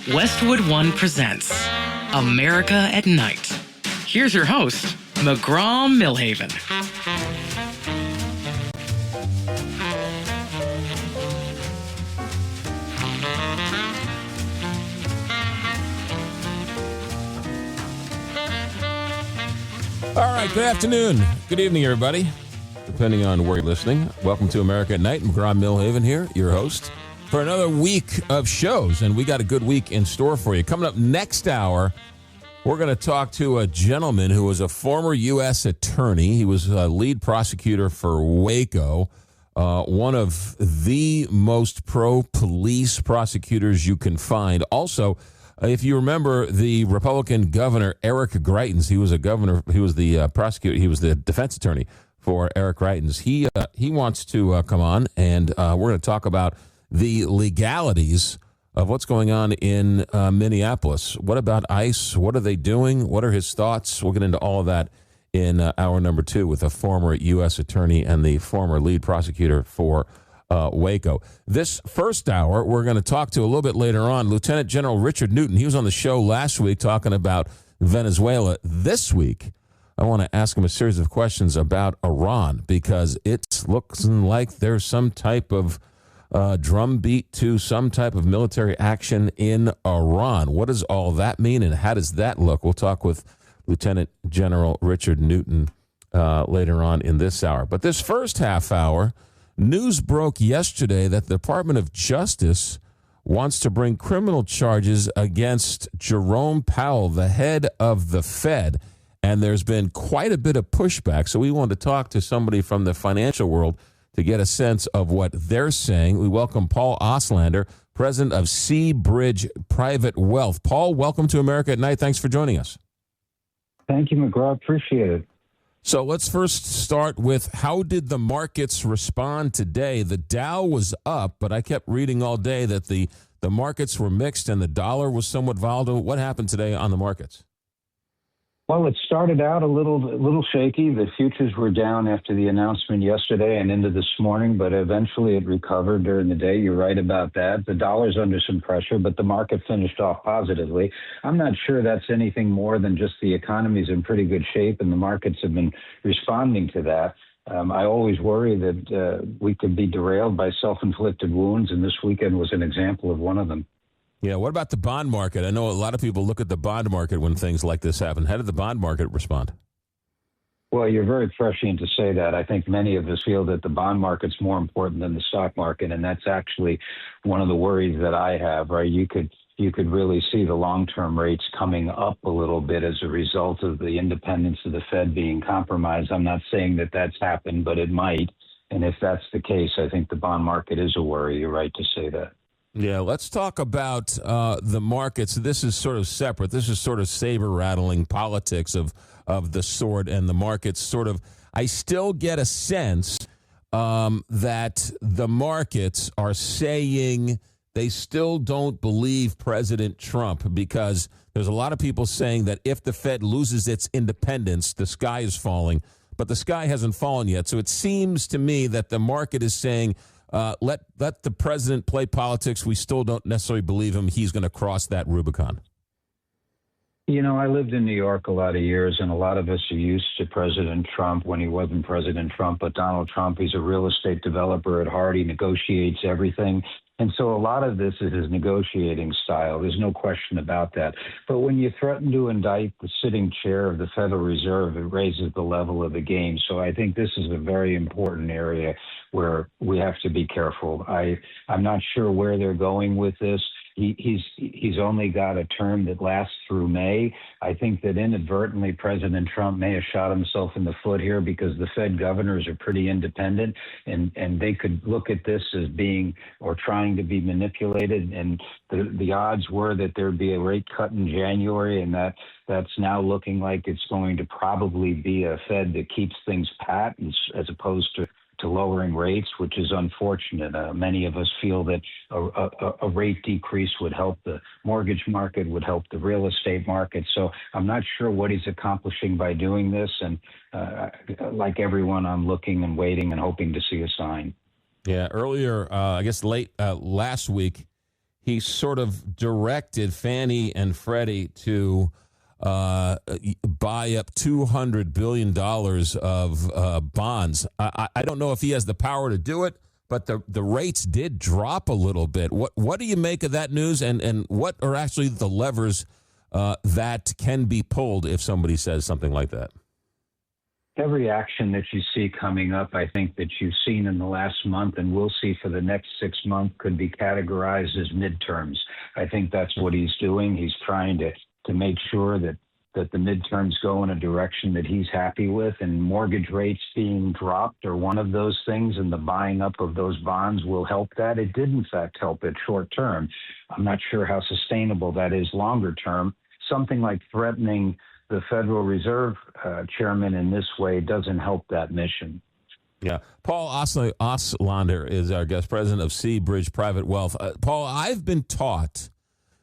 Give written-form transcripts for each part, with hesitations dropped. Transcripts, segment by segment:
Westwood One presents America at Night. Here's your host, McGraw Milhaven. All right, good afternoon. Good evening, everybody, depending on where you're listening. Welcome to America at Night. McGraw Milhaven here, your host, for another week of shows, and we got a good week in store for you. Coming up next hour, we're going to talk to a gentleman who was a former U.S. attorney. He was a lead prosecutor for Waco, one of the most pro-police prosecutors you can find. Also, if you remember the Republican governor, Eric Greitens, he was the prosecutor, he was the defense attorney for Eric Greitens. He wants to come on, and we're going to talk about the legalities of what's going on in Minneapolis. What about ICE? What are they doing? What are his thoughts? We'll get into all of that in hour number 2 with a former U.S. attorney and the former lead prosecutor for Waco. This first hour, we're going to talk to a little bit later on Lieutenant General Richard Newton. He was on the show last week talking about Venezuela. This week, I want to ask him a series of questions about Iran because it looks like there's some type of drumbeat to some type of military action in Iran. What does all that mean and how does that look? We'll talk with Lieutenant General Richard Newton later on in this hour. But this first half hour, news broke yesterday that the Department of Justice wants to bring criminal charges against Jerome Powell, the head of the Fed. And there's been quite a bit of pushback. So we wanted to talk to somebody from the financial world to get a sense of what they're saying. We welcome Paul Auslander, president of SeaBridge Private Wealth. Paul, welcome to America at Night. Thanks for joining us. Thank you, McGraw. Appreciate it. So let's first start with how did the markets respond today? The Dow was up, but I kept reading all day that the markets were mixed and the dollar was somewhat volatile. What happened today on the markets? Well, it started out a little shaky. The futures were down after the announcement yesterday and into this morning, but eventually it recovered during the day. You're right about that. The dollar's under some pressure, but the market finished off positively. I'm not sure that's anything more than just the economy's in pretty good shape, and the markets have been responding to that. I always worry that we could be derailed by self-inflicted wounds, and this weekend was an example of one of them. Yeah, what about the bond market? I know a lot of people look at the bond market when things like this happen. How did the bond market respond? Well, you're very prescient to say that. I think many of us feel that the bond market's more important than the stock market, and that's actually one of the worries that I have, right? You could really see the long-term rates coming up a little bit as a result of the independence of the Fed being compromised. I'm not saying that that's happened, but it might. And if that's the case, I think the bond market is a worry. You're right to say that. Yeah, let's talk about the markets. This is sort of separate. This is sort of saber-rattling politics of the sort, and the markets sort of, I still get a sense that the markets are saying they still don't believe President Trump because there's a lot of people saying that if the Fed loses its independence, the sky is falling, but the sky hasn't fallen yet. So it seems to me that the market is saying, let the president play politics. We still don't necessarily believe him. He's going to cross that Rubicon. You know, I lived in New York a lot of years, and a lot of us are used to President Trump when he wasn't President Trump. But Donald Trump, he's a real estate developer at heart. He negotiates everything. And so a lot of this is his negotiating style. There's no question about that. But when you threaten to indict the sitting chair of the Federal Reserve, it raises the level of the game. So I think this is a very important area where we have to be careful. I'm not sure where they're going with this. He's only got a term that lasts through May. I think that inadvertently President Trump may have shot himself in the foot here because the Fed governors are pretty independent and they could look at this as being or trying to be manipulated. And the odds were that there'd be a rate cut in January, and that's now looking like it's going to probably be a Fed that keeps things pat as opposed to lowering rates, which is unfortunate. Many of us feel that a rate decrease would help the mortgage market, would help the real estate market. So I'm not sure what he's accomplishing by doing this. And like everyone, I'm looking and waiting and hoping to see a sign. Yeah, earlier, I guess late last week, he sort of directed Fannie and Freddie to buy up $200 billion of bonds. I don't know if he has the power to do it, but the rates did drop a little bit. What do you make of that news, and what are actually the levers that can be pulled if somebody says something like that? Every action that you see coming up, I think that you've seen in the last month and will see for the next 6 months could be categorized as midterms. I think that's what he's doing. He's trying to make sure that the midterms go in a direction that he's happy with, and mortgage rates being dropped are one of those things, and the buying up of those bonds will help that. It did, in fact, help it short term. I'm not sure how sustainable that is longer term. Something like threatening the Federal Reserve chairman in this way doesn't help that mission. Yeah. Paul Auslander is our guest, president of SeaBridge Private Wealth. Paul, I've been taught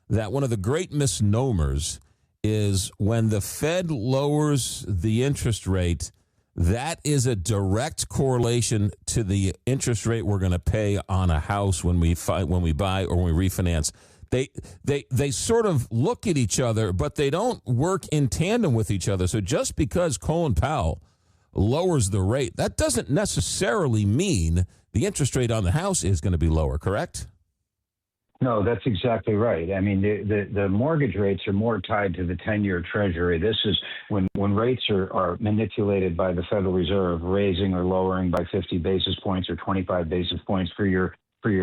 that one of the great misnomers is when the Fed lowers the interest rate, that is a direct correlation to the interest rate we're going to pay on a house when we buy or when we refinance. They sort of look at each other, but they don't work in tandem with each other. So just because Colin Powell lowers the rate, that doesn't necessarily mean the interest rate on the house is going to be lower, correct? No, that's exactly right. I mean, the mortgage rates are more tied to the 10-year Treasury. This is when rates are manipulated by the Federal Reserve, raising or lowering by 50 basis points or 25 basis points for your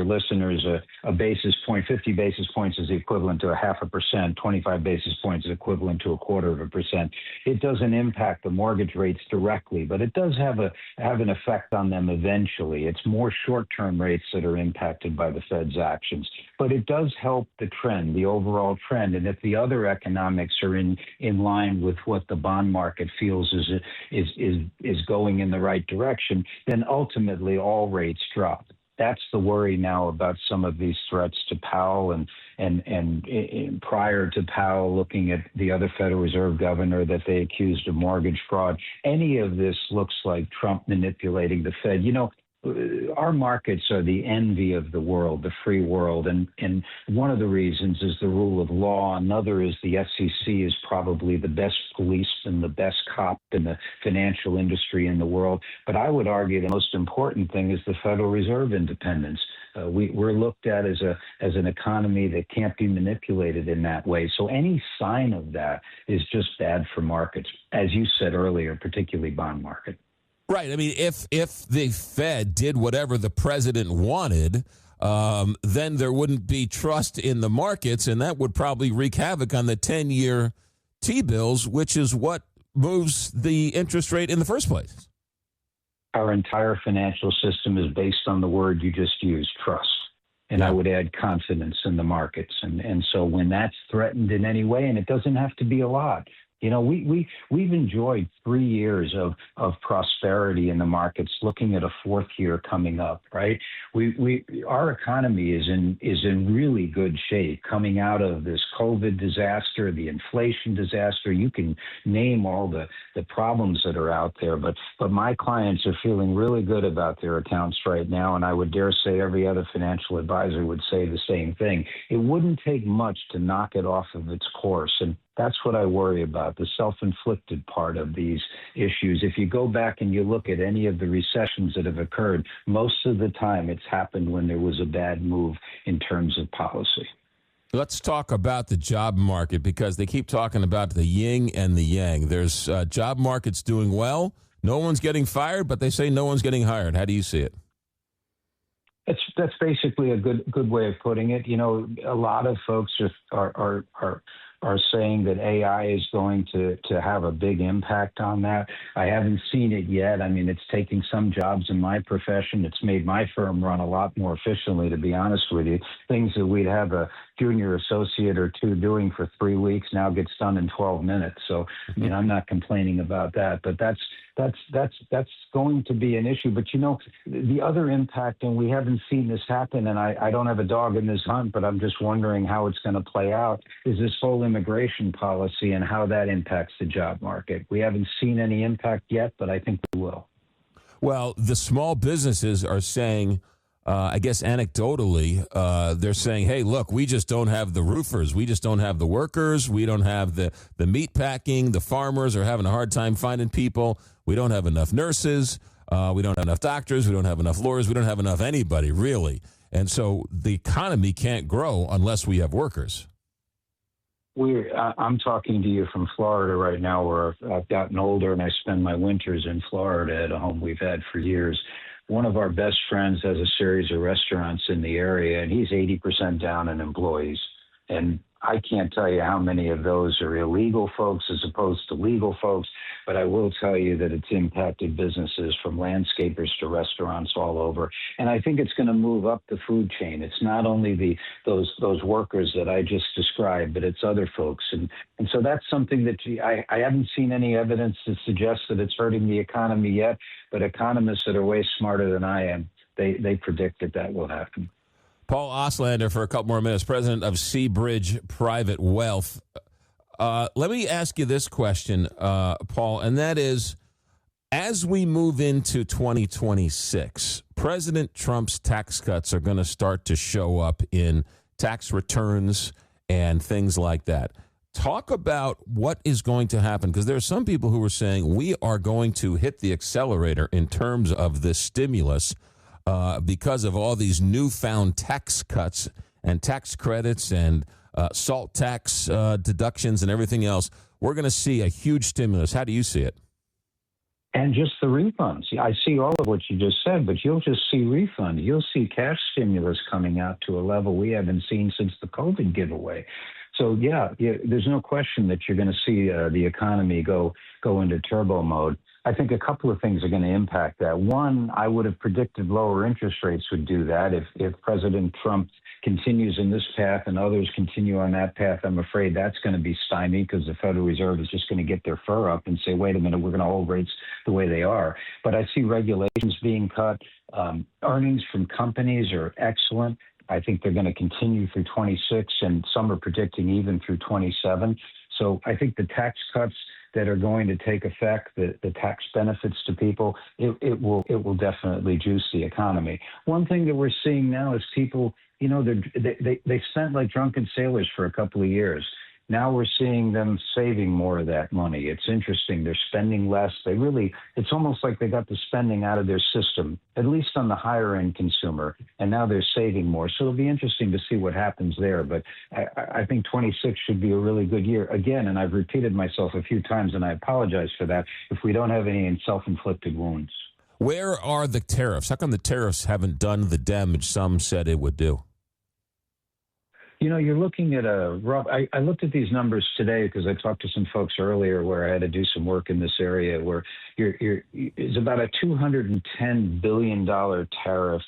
listeners, a basis point, 50 basis points is equivalent to 0.5%, 25 basis points is equivalent to 0.25%. It doesn't impact the mortgage rates directly, but it does have an effect on them eventually. It's more short-term rates that are impacted by the Fed's actions. But it does help the trend, the overall trend. And if the other economics are in line with what the bond market feels is going in the right direction, then ultimately all rates drop. That's the worry now about some of these threats to Powell and prior to Powell looking at the other Federal Reserve governor that they accused of mortgage fraud. Any of this looks like Trump manipulating the Fed. You know, our markets are the envy of the world, the free world. And one of the reasons is the rule of law. Another is the SEC is probably the best police and the best cop in the financial industry in the world. But I would argue the most important thing is the Federal Reserve independence. We're looked at as an economy that can't be manipulated in that way. So any sign of that is just bad for markets, as you said earlier, particularly bond market. Right. I mean, if the Fed did whatever the president wanted, then there wouldn't be trust in the markets, and that would probably wreak havoc on the 10-year T-bills, which is what moves the interest rate in the first place. Our entire financial system is based on the word you just used, trust. And I would add confidence in the markets. And so when that's threatened in any way, and it doesn't have to be a lot, you know, we've enjoyed 3 years of prosperity in the markets, looking at a fourth year coming up, right? Our economy is in really good shape coming out of this COVID disaster, the inflation disaster. You can name all the problems that are out there, but my clients are feeling really good about their accounts right now, and I would dare say every other financial advisor would say the same thing. It wouldn't take much to knock it off of its course, and that's what I worry about, the self-inflicted part of these issues. If you go back and you look at any of the recessions that have occurred, most of the time it's happened when there was a bad move in terms of policy. Let's talk about the job market, because they keep talking about the yin and the yang. There's job markets doing well. No one's getting fired, but they say no one's getting hired. How do you see it? That's basically a good way of putting it. You know, a lot of folks are saying that AI is going to have a big impact on that. I haven't seen it yet. I mean, it's taking some jobs in my profession. It's made my firm run a lot more efficiently, to be honest with you. Things that we'd have a junior associate or two doing for 3 weeks now gets done in 12 minutes. So, I mean, I'm not complaining about that, but that's going to be an issue. But, you know, the other impact, and we haven't seen this happen, and I don't have a dog in this hunt, but I'm just wondering how it's going to play out, is this whole immigration policy and how that impacts the job market. We haven't seen any impact yet, but I think we will. Well, the small businesses are saying I guess anecdotally, they're saying, hey, look, we just don't have the roofers. We just don't have the workers. We don't have the meat packing. The farmers are having a hard time finding people. We don't have enough nurses. We don't have enough doctors. We don't have enough lawyers. We don't have enough anybody, really. And so the economy can't grow unless we have workers. I'm talking to you from Florida right now, where I've gotten older and I spend my winters in Florida at a home we've had for years. One of our best friends has a series of restaurants in the area, and he's 80% down in employees. And I can't tell you how many of those are illegal folks as opposed to legal folks, but I will tell you that it's impacted businesses from landscapers to restaurants all over. And I think it's going to move up the food chain. It's not only those workers that I just described, but it's other folks. And so that's something that I haven't seen any evidence to suggest that it's hurting the economy yet, but economists that are way smarter than I am, they predict that will happen. Paul Auslander, for a couple more minutes, president of SeaBridge Private Wealth. Let me ask you this question, Paul, and that is, as we move into 2026, President Trump's tax cuts are going to start to show up in tax returns and things like that. Talk about what is going to happen, because there are some people who are saying we are going to hit the accelerator in terms of this stimulus because of all these newfound tax cuts and tax credits and salt tax deductions and everything else. We're going to see a huge stimulus. How do you see it? And just the refunds. I see all of what you just said, but you'll just see refund. You'll see cash stimulus coming out to a level we haven't seen since the COVID giveaway. So, yeah, there's no question that you're going to see the economy go into turbo mode. I think a couple of things are going to impact that. One, I would have predicted lower interest rates would do that. If President Trump continues in this path and others continue on that path, I'm afraid that's going to be stymied, because the Federal Reserve is just going to get their fur up and say, wait a minute, we're going to hold rates the way they are. But I see regulations being cut. Earnings from companies are excellent. I think they're going to continue through 26, and some are predicting even through 27. So I think the tax cuts that are going to take effect, the tax benefits to people, it will definitely juice the economy. One thing that we're seeing now is people, they spent like drunken sailors for a couple of years. Now we're seeing them saving more of that money. It's interesting. They're spending less. It's almost like they got the spending out of their system, at least on the higher end consumer, and now they're saving more. So it'll be interesting to see what happens there. But I think 26 should be a really good year. Again, and I've repeated myself a few times, and I apologize for that, if we don't have any self-inflicted wounds. Where are the tariffs? How come the tariffs haven't done the damage some said it would do? You're looking at I looked at these numbers today because I talked to some folks earlier where I had to do some work in this area where it's about a $210 billion tariffs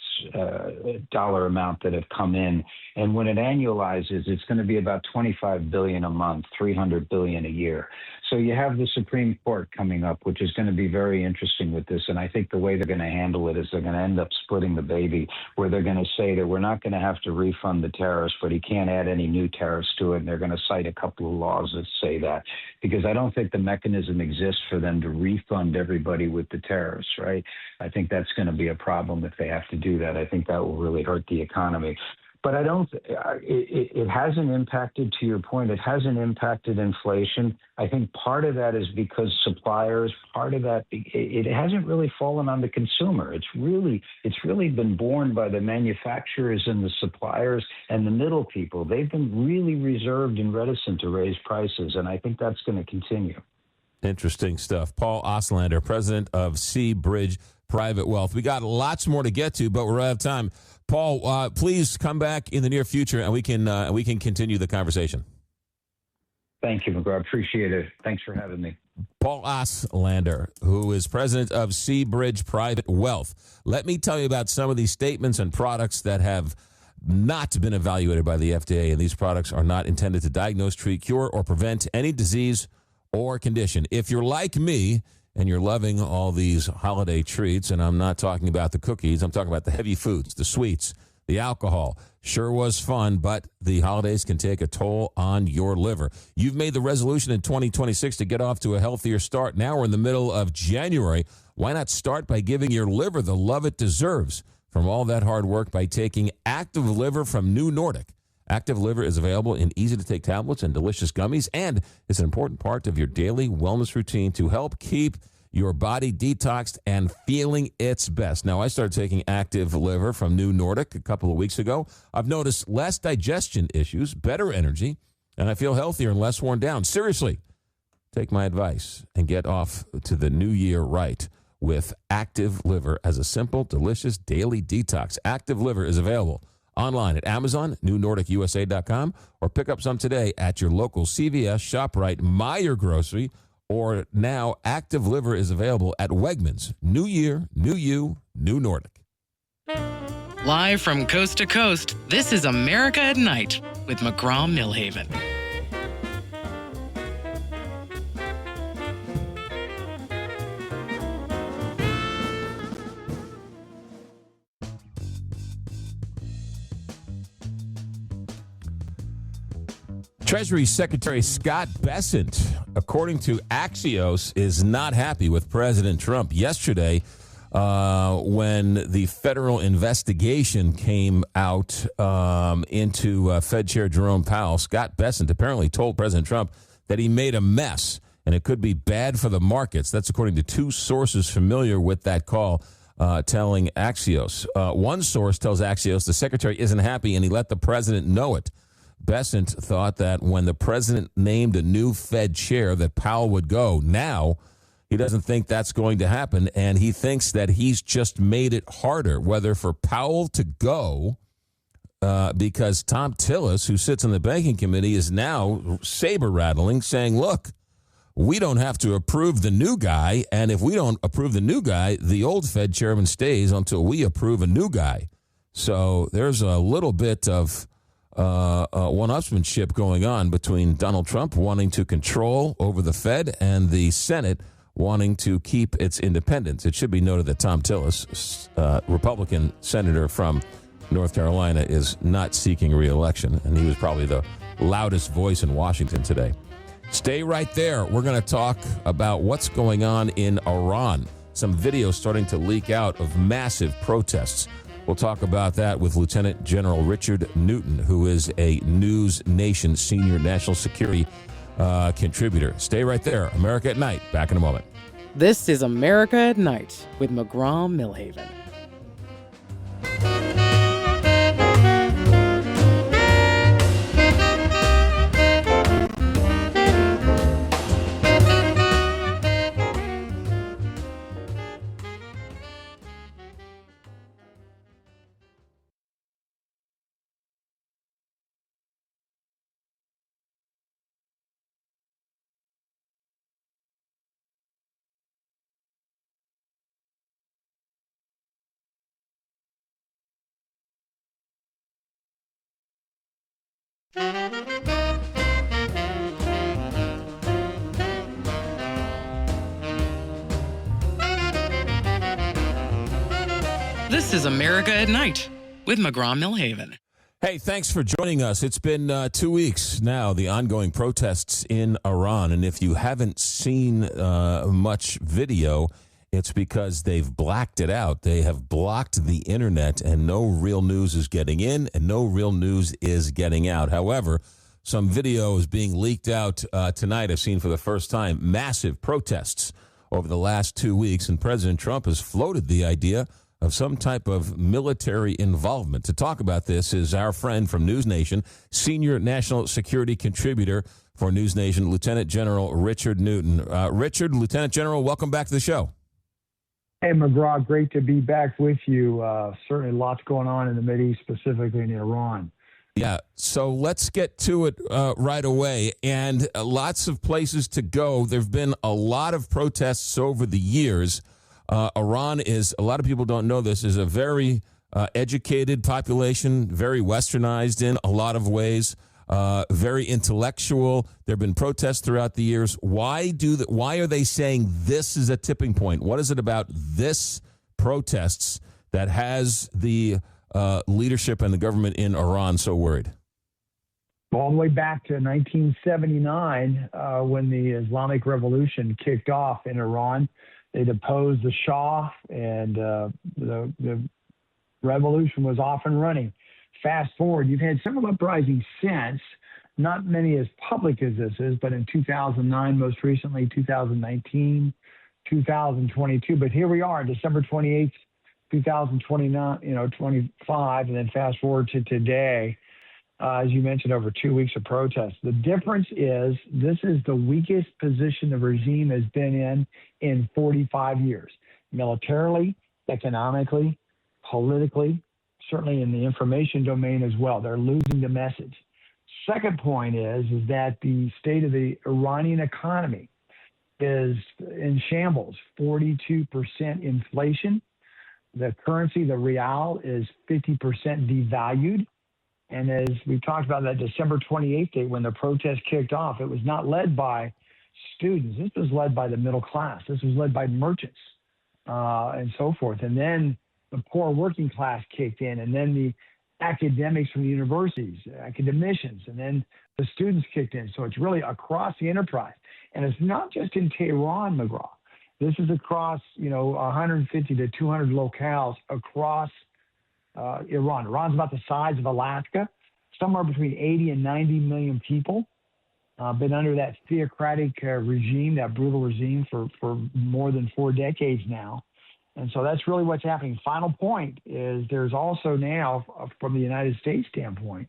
dollar amount that have come in. And when it annualizes, it's going to be about $25 billion a month, $300 billion a year. So you have the Supreme Court coming up, which is going to be very interesting with this. And I think the way they're going to handle it is they're going to end up splitting the baby, where they're going to say that we're not going to have to refund the tariffs, but he can't add any new tariffs to it. And they're going to cite a couple of laws that say that, because I don't think the mechanism exists for them to refund everybody with the tariffs, right? I think that's going to be a problem if they have to do that. I think that will really hurt the economy. But it hasn't impacted, to your point, it hasn't impacted inflation. I think part of that is because suppliers, part of that, it hasn't really fallen on the consumer. It's really been borne by the manufacturers and the suppliers and the middle people. They've been really reserved and reticent to raise prices, and I think that's going to continue. Interesting stuff. Paul Auslander, president of SeaBridge Private Wealth. We got lots more to get to, but we're out of time. Paul, please come back in the near future, and we can continue the conversation. Thank you, McGraw. Appreciate it. Thanks for having me. Paul Auslander, who is president of SeaBridge Private Wealth. Let me tell you about some of these statements and products that have not been evaluated by the FDA, and these products are not intended to diagnose, treat, cure, or prevent any disease or condition. If you're like me and you're loving all these holiday treats, and I'm not talking about the cookies, I'm talking about the heavy foods, the sweets, the alcohol. Sure was fun, but the holidays can take a toll on your liver. You've made the resolution in 2026 to get off to a healthier start. Now we're in the middle of January. Why not start by giving your liver the love it deserves? from all that hard work by taking Active Liver from New Nordic. Active Liver is available in easy-to-take tablets and delicious gummies, and it's an important part of your daily wellness routine to help keep your body detoxed and feeling its best. Now, I started taking Active Liver from New Nordic a couple of weeks ago. I've noticed less digestion issues, better energy, and I feel healthier and less worn down. Seriously, take my advice and get off to the new year right with Active Liver as a simple, delicious daily detox. Active Liver is available online at Amazon, NewNordicUSA.com, or pick up some today at your local CVS, ShopRite, Meijer Grocery, or now Active Liver is available at Wegmans. New year, new you, New Nordic. Live from coast to coast, this is America at Night with McGraw Milhaven. Treasury Secretary Scott Bessent, according to Axios, is not happy with President Trump. Yesterday, when the federal investigation came out into Fed Chair Jerome Powell, Scott Bessent apparently told President Trump that he made a mess and it could be bad for the markets. That's according to two sources familiar with that call, telling Axios. One source tells Axios the secretary isn't happy and he let the president know it. Bessent thought that when the president named a new Fed chair that Powell would go. Now, he doesn't think that's going to happen, and he thinks that he's just made it harder, whether for Powell to go, because Tom Tillis, who sits on the banking committee, is now saber-rattling, saying, look, we don't have to approve the new guy, and if we don't approve the new guy, the old Fed chairman stays until we approve a new guy. So there's a little bit of one-upsmanship going on between Donald Trump wanting to control over the Fed and the Senate wanting to keep its independence. It should be noted that Tom Tillis, Republican senator from North Carolina, is not seeking re-election, and he was probably the loudest voice in Washington today. Stay right there. We're going to talk about what's going on in Iran. Some videos starting to leak out of massive protests. We'll talk about that with Lieutenant General Richard Newton, who is a News Nation senior national security contributor. Stay right there. America at Night. Back in a moment. This is America at Night with McGraw Milhaven. This is America at Night with McGraw Milhaven. Hey, thanks for joining us. It's been 2 weeks now, the ongoing protests in Iran. And if you haven't seen much video, it's because they've blacked it out. They have blocked the internet, and no real news is getting in, and no real news is getting out. However, some video is being leaked out tonight. I've seen for the first time massive protests over the last 2 weeks, and President Trump has floated the idea of some type of military involvement. To talk about this is our friend from News Nation, senior national security contributor for News Nation, Lieutenant General Richard Newton. Richard, Lieutenant General, welcome back to the show. Hey, McGraw, great to be back with you. Certainly lots going on in the Mideast, specifically in Iran. Yeah, so let's get to it right away. And lots of places to go. There have been a lot of protests over the years. Iran is, a lot of people don't know this, is a very educated population, very westernized in a lot of ways, very intellectual. There have been protests throughout the years. Why are they saying this is a tipping point? What is it about this protests that has the leadership and the government in Iran so worried? All the way back to 1979, when the Islamic Revolution kicked off in Iran. They deposed the Shah, and the Revolution was off and running. Fast forward, you've had several uprisings since, not many as public as this is, but in 2009, most recently 2019, 2022. But here we are, December 28th, 2029, 25, and then fast forward to today, as you mentioned, over 2 weeks of protests. The difference is this is the weakest position the regime has been in 45 years, militarily, economically, politically, certainly in the information domain as well. They're losing the message. Second point is that the state of the Iranian economy is in shambles, 42% inflation. The currency, the rial, is 50% devalued. And as we talked about that December 28th date when the protest kicked off, it was not led by students. This was led by the middle class. This was led by merchants and so forth. And then the poor working class kicked in, and then the academics from the universities, academicians, and then the students kicked in. So it's really across the enterprise. And it's not just in Tehran, McGraw. This is across, 150 to 200 locales across Iran. Iran's about the size of Alaska, somewhere between 80 and 90 million people. Been under that theocratic regime, that brutal regime for more than 4 decades now. And so that's really what's happening. Final point is there's also now, from the United States standpoint,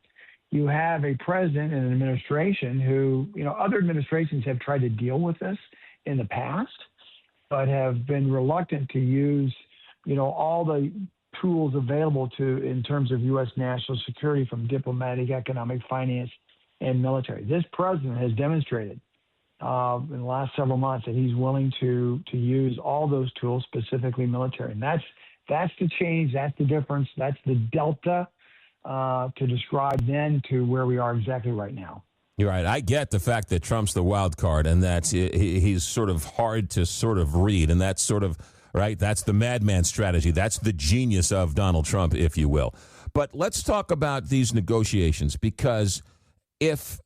you have a president and an administration who, other administrations have tried to deal with this in the past, but have been reluctant to use, all the tools available in terms of U.S. national security, from diplomatic, economic, finance, and military. This president has demonstrated in the last several months that he's willing to use all those tools, specifically military. And that's the change, that's the difference, that's the delta to describe then to where we are exactly right now. You're right. I get the fact that Trump's the wild card and that he's sort of hard to sort of read, and that's sort of, right, that's the madman strategy. That's the genius of Donald Trump, if you will. But let's talk about these negotiations, because if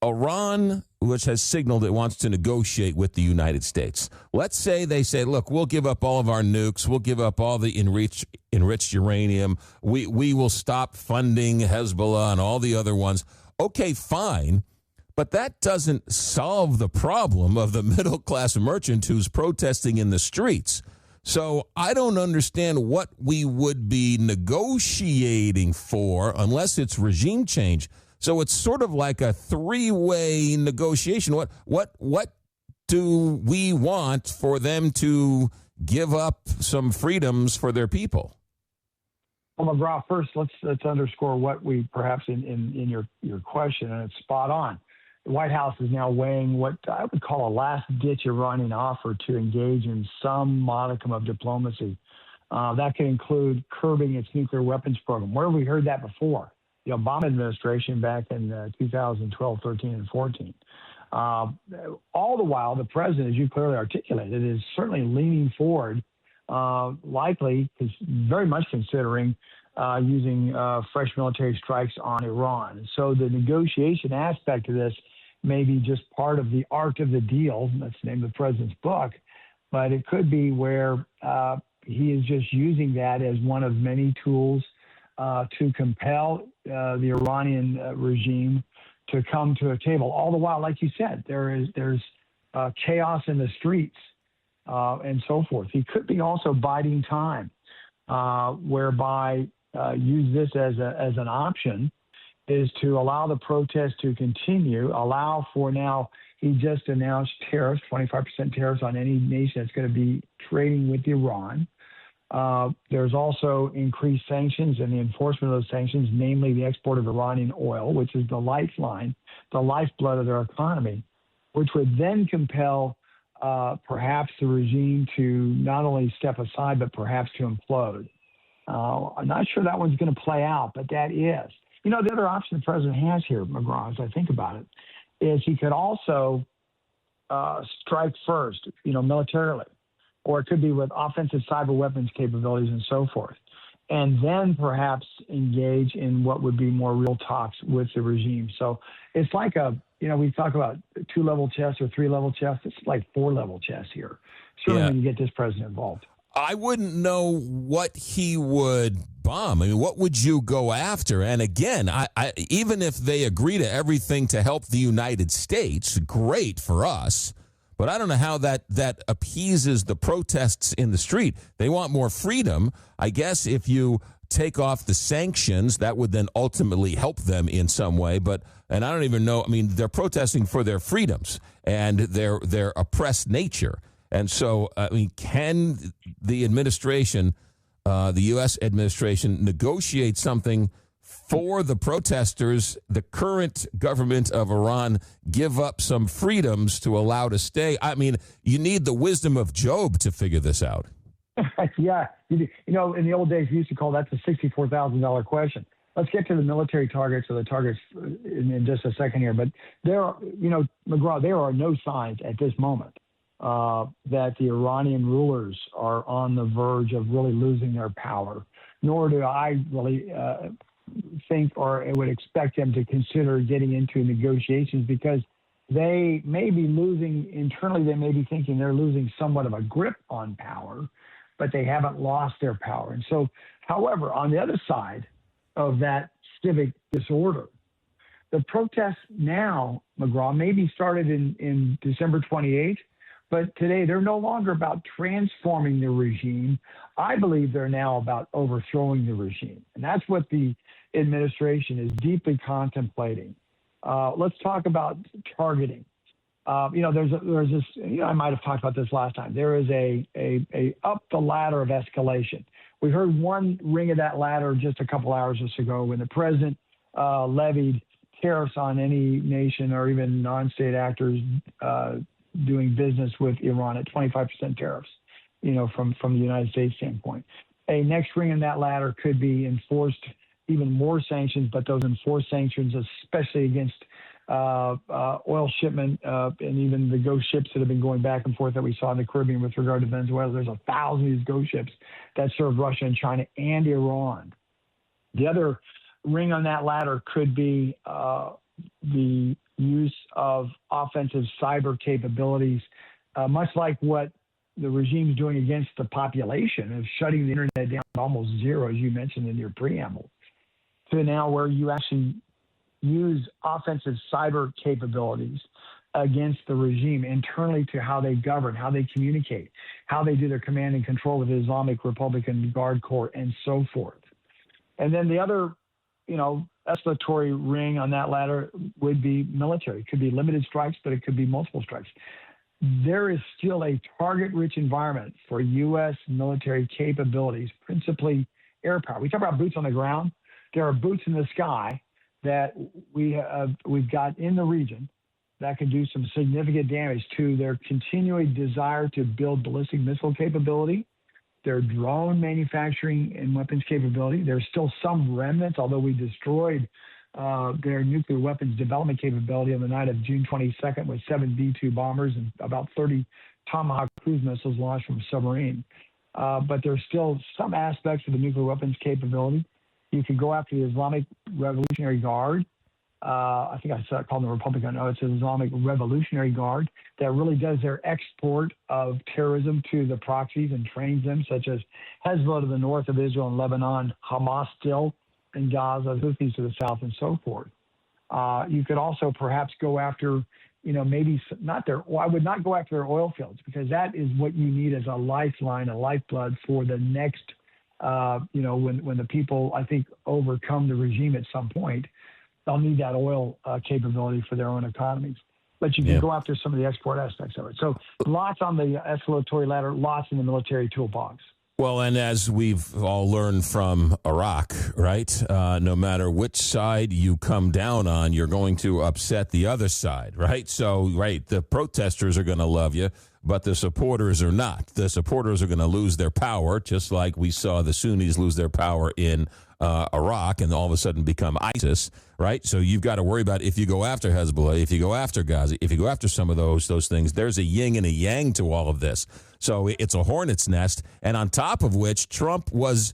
Iran, which has signaled it wants to negotiate with the United States, let's say they say, look, we'll give up all of our nukes, we'll give up all the enriched uranium, we will stop funding Hezbollah and all the other ones. Okay, fine. But that doesn't solve the problem of the middle-class merchant who's protesting in the streets. So I don't understand what we would be negotiating for unless it's regime change. So it's sort of like a three-way negotiation. What do we want for them to give up some freedoms for their people? Well, McGraw, first let's underscore what we perhaps in your question, and it's spot on. The White House is now weighing what I would call a last-ditch Iranian offer to engage in some modicum of diplomacy. That could include curbing its nuclear weapons program. Where have we heard that before? The Obama administration back in 2012, 13, and 14. All the while, the president, as you clearly articulated, is certainly leaning forward, likely, very much considering using fresh military strikes on Iran. So the negotiation aspect of this may be just part of the art of the deal. That's the name of the president's book. But it could be where he is just using that as one of many tools to compel the Iranian regime to come to a table. All the while, like you said, there's chaos in the streets and so forth. He could be also biding time, whereby use this as an option, is to allow the protest to continue, allow for now, he just announced tariffs, 25% tariffs on any nation that's going to be trading with Iran. There's also increased sanctions and the enforcement of those sanctions, namely the export of Iranian oil, which is the lifeline, the lifeblood of their economy, which would then compel perhaps the regime to not only step aside, but perhaps to implode. I'm not sure that one's going to play out, but that is. The other option the president has here, McGraw, as I think about it, is he could also strike first, militarily, or it could be with offensive cyber weapons capabilities and so forth, and then perhaps engage in what would be more real talks with the regime. So it's like we talk about 2-level chess or 3-level chess. It's like 4-level chess here, certainly when you get this president involved. I wouldn't know what he would bomb. I mean, what would you go after? And again, I even if they agree to everything to help the United States, great for us. But I don't know how that appeases the protests in the street. They want more freedom. I guess if you take off the sanctions, that would then ultimately help them in some way. And I don't even know. I mean, they're protesting for their freedoms and their oppressed nature. And so, I mean, can the administration, the U.S. administration, negotiate something for the protesters, the current government of Iran, give up some freedoms to allow to stay? I mean, you need the wisdom of Job to figure this out. Yeah. You know, in the old days, we used to call that the $64,000 question. Let's get to the military targets or the targets in just a second here. But there are, McGraw, there are no signs at this moment that the Iranian rulers are on the verge of really losing their power, nor do I really think or would expect them to consider getting into negotiations, because they may be losing internally. They may be thinking they're losing somewhat of a grip on power, but they haven't lost their power. And so, however, on the other side of that civic disorder, the protests now, McGraw, maybe started in December 28th, but today they're no longer about transforming the regime. I believe they're now about overthrowing the regime. And that's what the administration is deeply contemplating. Let's talk about targeting. There's this, I might have talked about this last time. There is a up the ladder of escalation. We heard one ring of that ladder just a couple hours ago when the president levied tariffs on any nation or even non-state actors doing business with Iran at 25% tariffs, from the United States standpoint. A next ring in that ladder could be enforced even more sanctions, but those enforced sanctions, especially against oil shipment and even the ghost ships that have been going back and forth that we saw in the Caribbean with regard to Venezuela. There's 1,000 of these ghost ships that serve Russia and China and Iran. The other ring on that ladder could be the use of offensive cyber capabilities, much like what the regime is doing against the population of shutting the internet down to almost zero, as you mentioned in your preamble, to now where you actually use offensive cyber capabilities against the regime internally to how they govern, how they communicate, how they do their command and control with the Islamic Republican Guard Corps, and so forth. And then the other, escalatory ring on that ladder would be military. It could be limited strikes, but it could be multiple strikes. There is still a target-rich environment for U.S. military capabilities, principally air power. We talk about boots on the ground. There are boots in the sky that we've got in the region that can do some significant damage to their continuing desire to build ballistic missile capability, their drone manufacturing and weapons capability. There's still some remnants, although we destroyed their nuclear weapons development capability on the night of June 22nd with 7 B-2 bombers and about 30 Tomahawk cruise missiles launched from a submarine. But there's still some aspects of the nuclear weapons capability. You could go after the Islamic Revolutionary Guard. I think I called them Republican. No, it's the Islamic Revolutionary Guard that really does their export of terrorism to the proxies and trains them, such as Hezbollah to the north of Israel and Lebanon, Hamas still in Gaza, Houthis to the south, and so forth. You could also perhaps go after, maybe not their. Well, I would not go after their oil fields, because that is what you need as a lifeline, a lifeblood for the next. When the people, I think, overcome the regime at some point, they'll need that oil capability for their own economies. But you can go after some of the export aspects of it. So lots on the escalatory ladder, lots in the military toolbox. Well, and as we've all learned from Iraq, right, no matter which side you come down on, you're going to upset the other side, right? So, right, the protesters are going to love you, but the supporters are not. The supporters are going to lose their power, just like we saw the Sunnis lose their power in Iraq and all of a sudden become ISIS, right? So you've got to worry about if you go after Hezbollah, if you go after Gaza, if you go after some of those things, there's a yin and a yang to all of this. So it's a hornet's nest. And on top of which, Trump was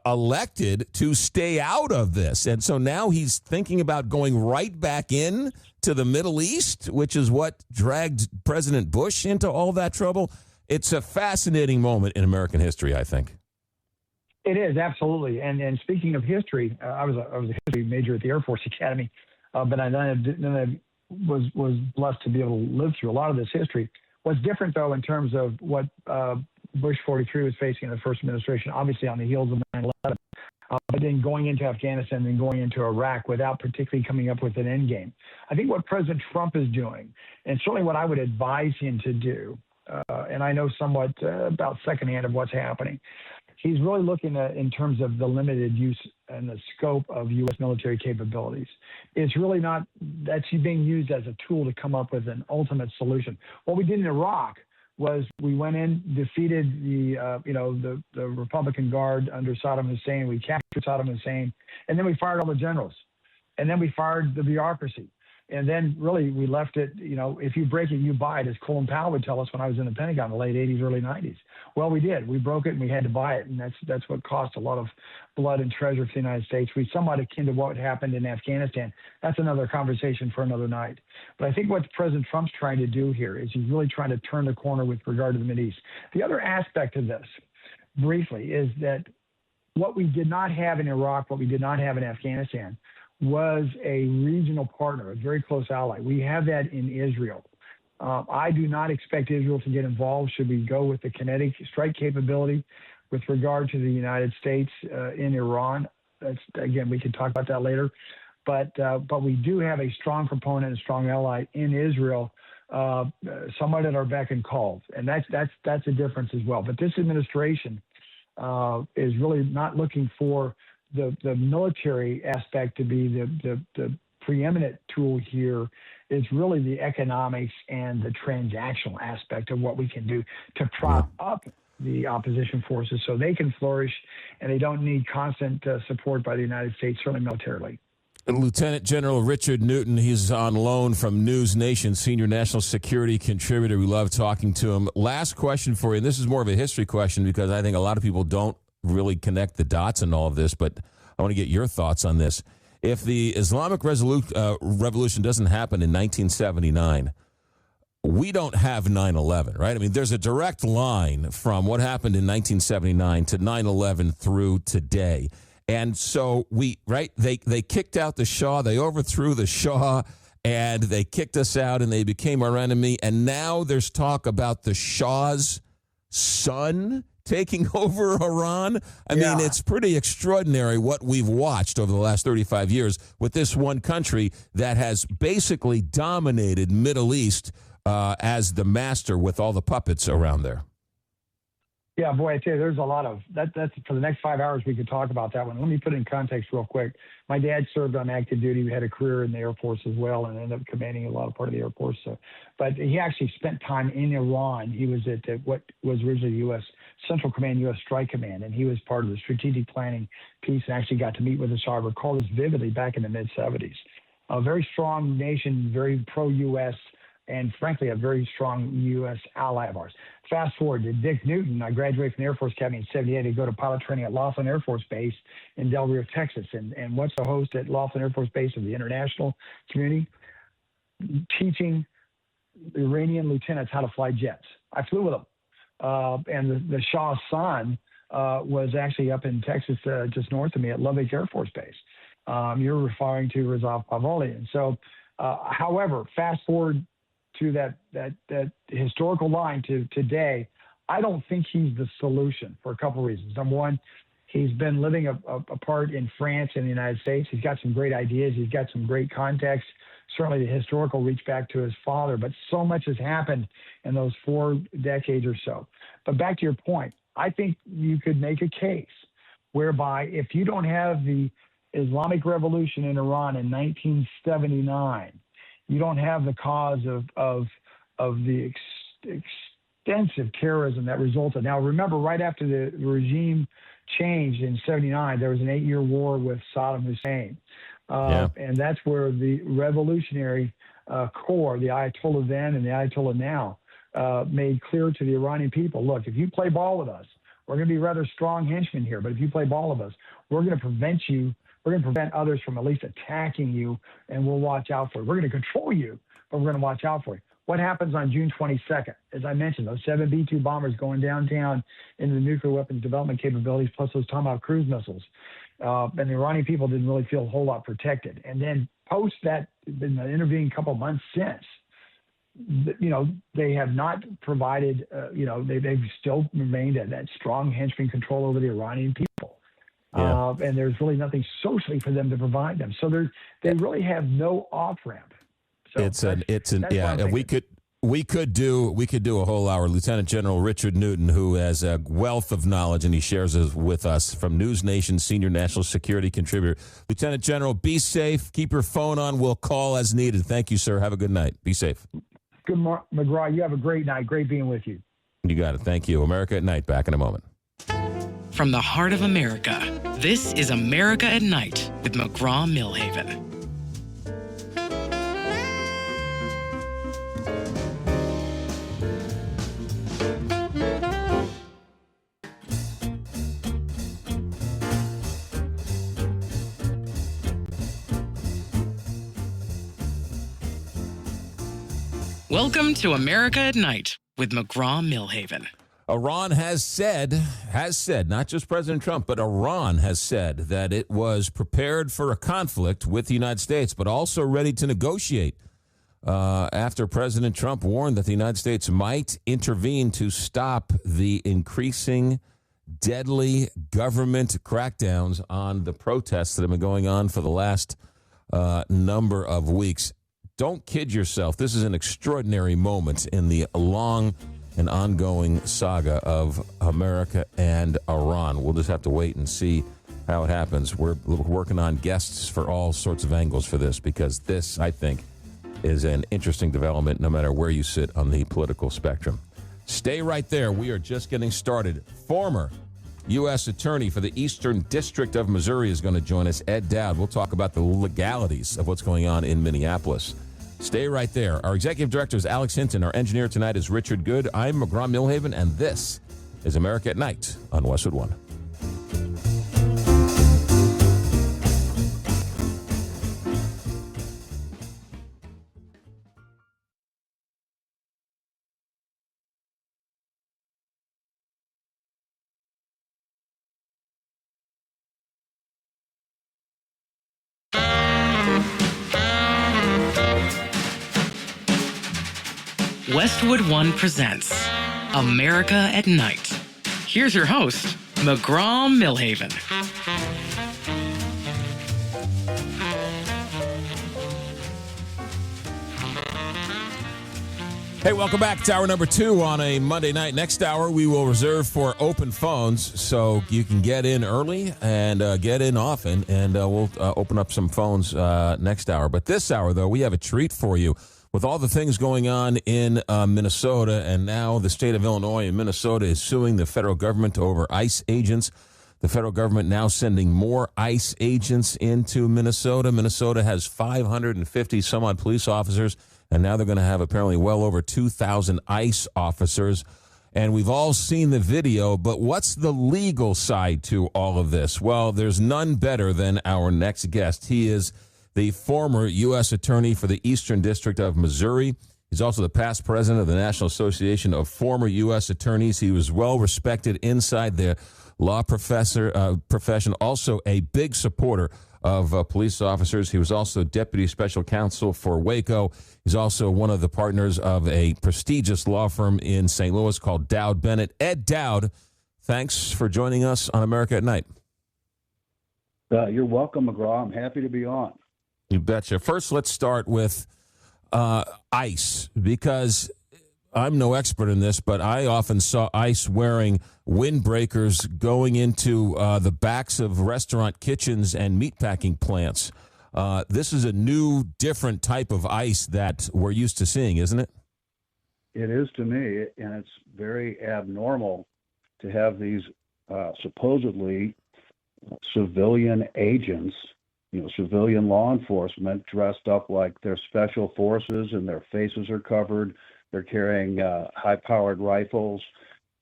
elected to stay out of this. And so now he's thinking about going right back in to the Middle East, which is what dragged President Bush into all that trouble. It's a fascinating moment in American history, I think. It is, absolutely. And speaking of history, I was a history major at the Air Force Academy, but then I was blessed to be able to live through a lot of this history. What's different, though, in terms of what Bush 43 was facing in the first administration, obviously on the heels of 9/11, but then going into Afghanistan, then going into Iraq without particularly coming up with an end game. I think what President Trump is doing, and certainly what I would advise him to do, and I know somewhat about secondhand of what's happening, he's really looking at, in terms of the limited use and the scope of U.S. military capabilities. It's really not that's being used as a tool to come up with an ultimate solution. What we did in Iraq was we went in, defeated the Republican Guard under Saddam Hussein. We captured Saddam Hussein, and then we fired all the generals, and then we fired the bureaucracy. And then really we left it, if you break it, you buy it, as Colin Powell would tell us when I was in the Pentagon in the late 80s, early 90s. Well, we did. We broke it and we had to buy it. And that's what cost a lot of blood and treasure for the United States. We somewhat akin to what happened in Afghanistan. That's another conversation for another night. But I think what President Trump's trying to do here is he's really trying to turn the corner with regard to the Mideast. The other aspect of this, briefly, is that what we did not have in Iraq, what we did not have in Afghanistan, was a regional partner, a very close ally. We have that in Israel. I do not expect Israel to get involved should we go with the kinetic strike capability with regard to the United States in Iran. Again, we can talk about that later. But we do have a strong proponent and strong ally in Israel, somewhat at our beck and call. And that's a difference as well. But this administration is really not looking for the military aspect to be the preeminent tool here. Is really the economics and the transactional aspect of what we can do to prop up the opposition forces so they can flourish and they don't need constant support by the United States, certainly militarily. Lieutenant General Richard Newton, he's on loan from News Nation, senior national security contributor. We love talking to him. Last question for you, and this is more of a history question because I think a lot of people don't really connect the dots in all of this, but I want to get your thoughts on this. If the Islamic Revolution doesn't happen in 1979, we don't have 9/11, right? I mean, there's a direct line from what happened in 1979 to 9/11 through today. And so they kicked out the Shah, they overthrew the Shah, and they kicked us out and they became our enemy. And now there's talk about the Shah's son taking over Iran. I mean, it's pretty extraordinary what we've watched over the last 35 years with this one country that has basically dominated Middle East as the master with all the puppets around there. Yeah, boy, I tell you, there's a lot of that. That's for the next 5 hours we could talk about that one. Let me put it in context real quick. My dad served on active duty. We had a career in the Air Force as well, and ended up commanding a lot of part of the Air Force. But he actually spent time in Iran. He was at what was originally the U.S. Central Command, U.S. Strike Command, and he was part of the strategic planning piece and actually got to meet with the Shah. I recall this vividly back in the mid-'70s. A very strong nation, very pro-U.S., and frankly, a very strong U.S. ally of ours. Fast forward to Dick Newton. I graduated from the Air Force Academy in 78 to go to pilot training at Laughlin Air Force Base in Del Rio, Texas. And what's the host at Laughlin Air Force Base of the international community? Teaching Iranian lieutenants how to fly jets. I flew with them. And the Shah's son was actually up in Texas, just north of me at Lubbock Air Force Base. You're referring to Razaf Pahlavi. And so, however, fast forward to that historical line to today, I don't think he's the solution for a couple of reasons. Number one, he's been living apart in France and the United States. He's got some great ideas. He's got some great context. Certainly the historical reach back to his father, but so much has happened in those 4 decades or so. But back to your point, I think you could make a case whereby if you don't have the Islamic Revolution in Iran in 1979, you don't have the cause of the extensive terrorism that resulted. Now, remember, right after the regime changed in 79, there was an 8-year war with Saddam Hussein. And that's where the revolutionary core, the Ayatollah then and the Ayatollah now, made clear to the Iranian people, look, if you play ball with us, we're going to be rather strong henchmen here, but if you play ball with us, we're going to prevent you. We're going to prevent others from at least attacking you, and we'll watch out for you. We're going to control you, but we're going to watch out for you. what happens on June 22nd? As I mentioned, those 7 B-2 bombers going downtown into the nuclear weapons development capabilities, plus those Tomahawk cruise missiles. And the Iranian people didn't really feel a whole lot protected. And then post that, in the intervening couple of months since, they have not provided, they've still remained at that strong hamstring control over the Iranian people. Yeah. And there's really nothing socially for them to provide them. So they really have no off ramp. So we could do a whole hour. Lieutenant General Richard Newton, who has a wealth of knowledge, and he shares it with us from News Nation, senior national security contributor. Lieutenant General, be safe. Keep your phone on. We'll call as needed. Thank you, sir. Have a good night. Be safe. Good morning, McGraw. You have a great night. Great being with you. You got it. Thank you. America at Night. Back in a moment. From the heart of America, this is America at Night with McGraw Milhaven. Welcome to America at Night with McGraw Milhaven. Iran has said, not just President Trump, but Iran has said that it was prepared for a conflict with the United States, but also ready to negotiate after President Trump warned that the United States might intervene to stop the increasing deadly government crackdowns on the protests that have been going on for the last number of weeks. Don't kid yourself. This is an extraordinary moment in the long and ongoing saga of America and Iran. We'll just have to wait and see how it happens. We're working on guests for all sorts of angles for this, because this, I think, is an interesting development no matter where you sit on the political spectrum. Stay right there. We are just getting started. Former U.S. Attorney for the Eastern District of Missouri is going to join us, Ed Dowd. We'll talk about the legalities of what's going on in Minneapolis. Stay right there. Our executive director is Alex Hinton. Our engineer tonight is Richard Good. I'm McGraw Milhaven, and this is America at Night on Westwood One. Westwood One presents America at Night. Here's your host, McGraw Milhaven. Hey, welcome back to hour number 2 on a Monday night. Next hour, we will reserve for open phones, so you can get in early and get in often, and we'll open up some phones next hour. But this hour, though, we have a treat for you. With all the things going on in Minnesota, and now the state of Illinois and Minnesota is suing the federal government over ICE agents. The federal government now sending more ICE agents into Minnesota. Minnesota has 550 some odd police officers, and now they're going to have apparently well over 2,000 ICE officers. And we've all seen the video, but what's the legal side to all of this? Well, there's none better than our next guest. He is the former U.S. Attorney for the Eastern District of Missouri. He's also the past president of the National Association of Former U.S. Attorneys. He was well respected inside the law profession, also a big supporter of police officers. He was also Deputy Special Counsel for Waco. He's also one of the partners of a prestigious law firm in St. Louis called Dowd Bennett. Ed Dowd, thanks for joining us on America at Night. You're welcome, McGraw. I'm happy to be on. You betcha. First, let's start with ICE, because I'm no expert in this, but I often saw ICE wearing windbreakers going into the backs of restaurant kitchens and meatpacking plants. This is a new, different type of ICE that we're used to seeing, isn't it? It is to me, and it's very abnormal to have these supposedly civilian agents, civilian law enforcement dressed up like they're special forces, and their faces are covered. They're carrying high-powered rifles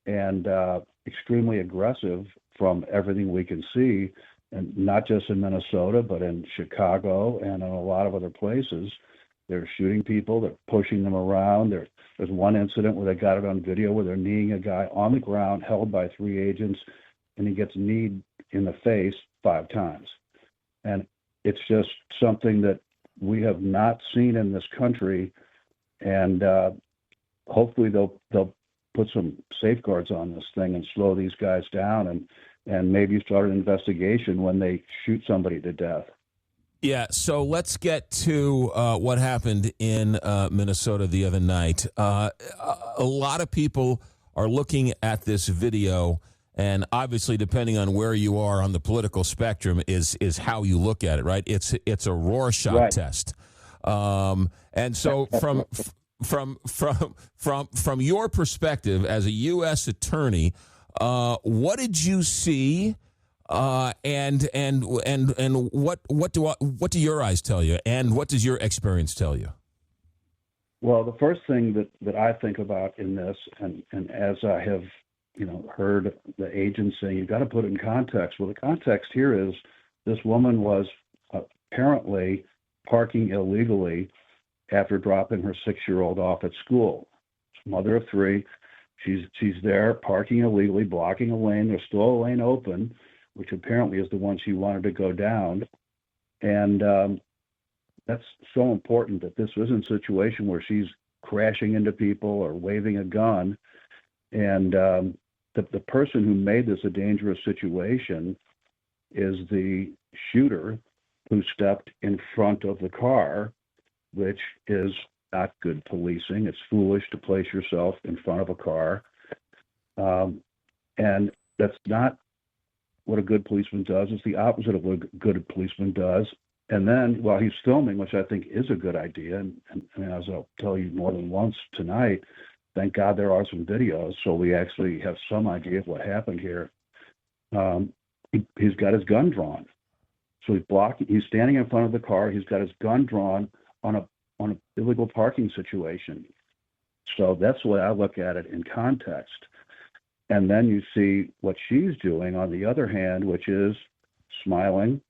and extremely aggressive from everything we can see, and not just in Minnesota, but in Chicago and in a lot of other places. They're shooting people. They're pushing them around. There's one incident where they got it on video where they're kneeing a guy on the ground held by 3 agents, and he gets kneed in the face 5 times. And it's just something that we have not seen in this country. And hopefully they'll put some safeguards on this thing and slow these guys down and maybe start an investigation when they shoot somebody to death. Yeah, so let's get to what happened in Minnesota the other night. A lot of people are looking at this video, and obviously, depending on where you are on the political spectrum, is how you look at it, right? It's a Rorschach test, and so from your perspective as a U.S. attorney, what did you see? And what do your eyes tell you, and what does your experience tell you? Well, the first thing that I think about in this, and as I have, heard the agents saying, you've got to put it in context. Well, the context here is this woman was apparently parking illegally after dropping her 6-year-old off at school. Mother of 3, she's there parking illegally, blocking a lane. There's still a lane open, which apparently is the one she wanted to go down. And that's so important that this isn't a situation where she's crashing into people or waving a gun. And the person who made this a dangerous situation is the shooter who stepped in front of the car, which is not good policing. It's foolish to place yourself in front of a car. And that's not what a good policeman does. It's the opposite of what a good policeman does. And then while he's filming, which I think is a good idea, and as I'll tell you more than once tonight, thank God there are some videos, so we actually have some idea of what happened here. He's got his gun drawn. So he's standing in front of the car. He's got his gun drawn on an illegal parking situation. So that's the way I look at it in context. And then you see what she's doing on the other hand, which is smiling.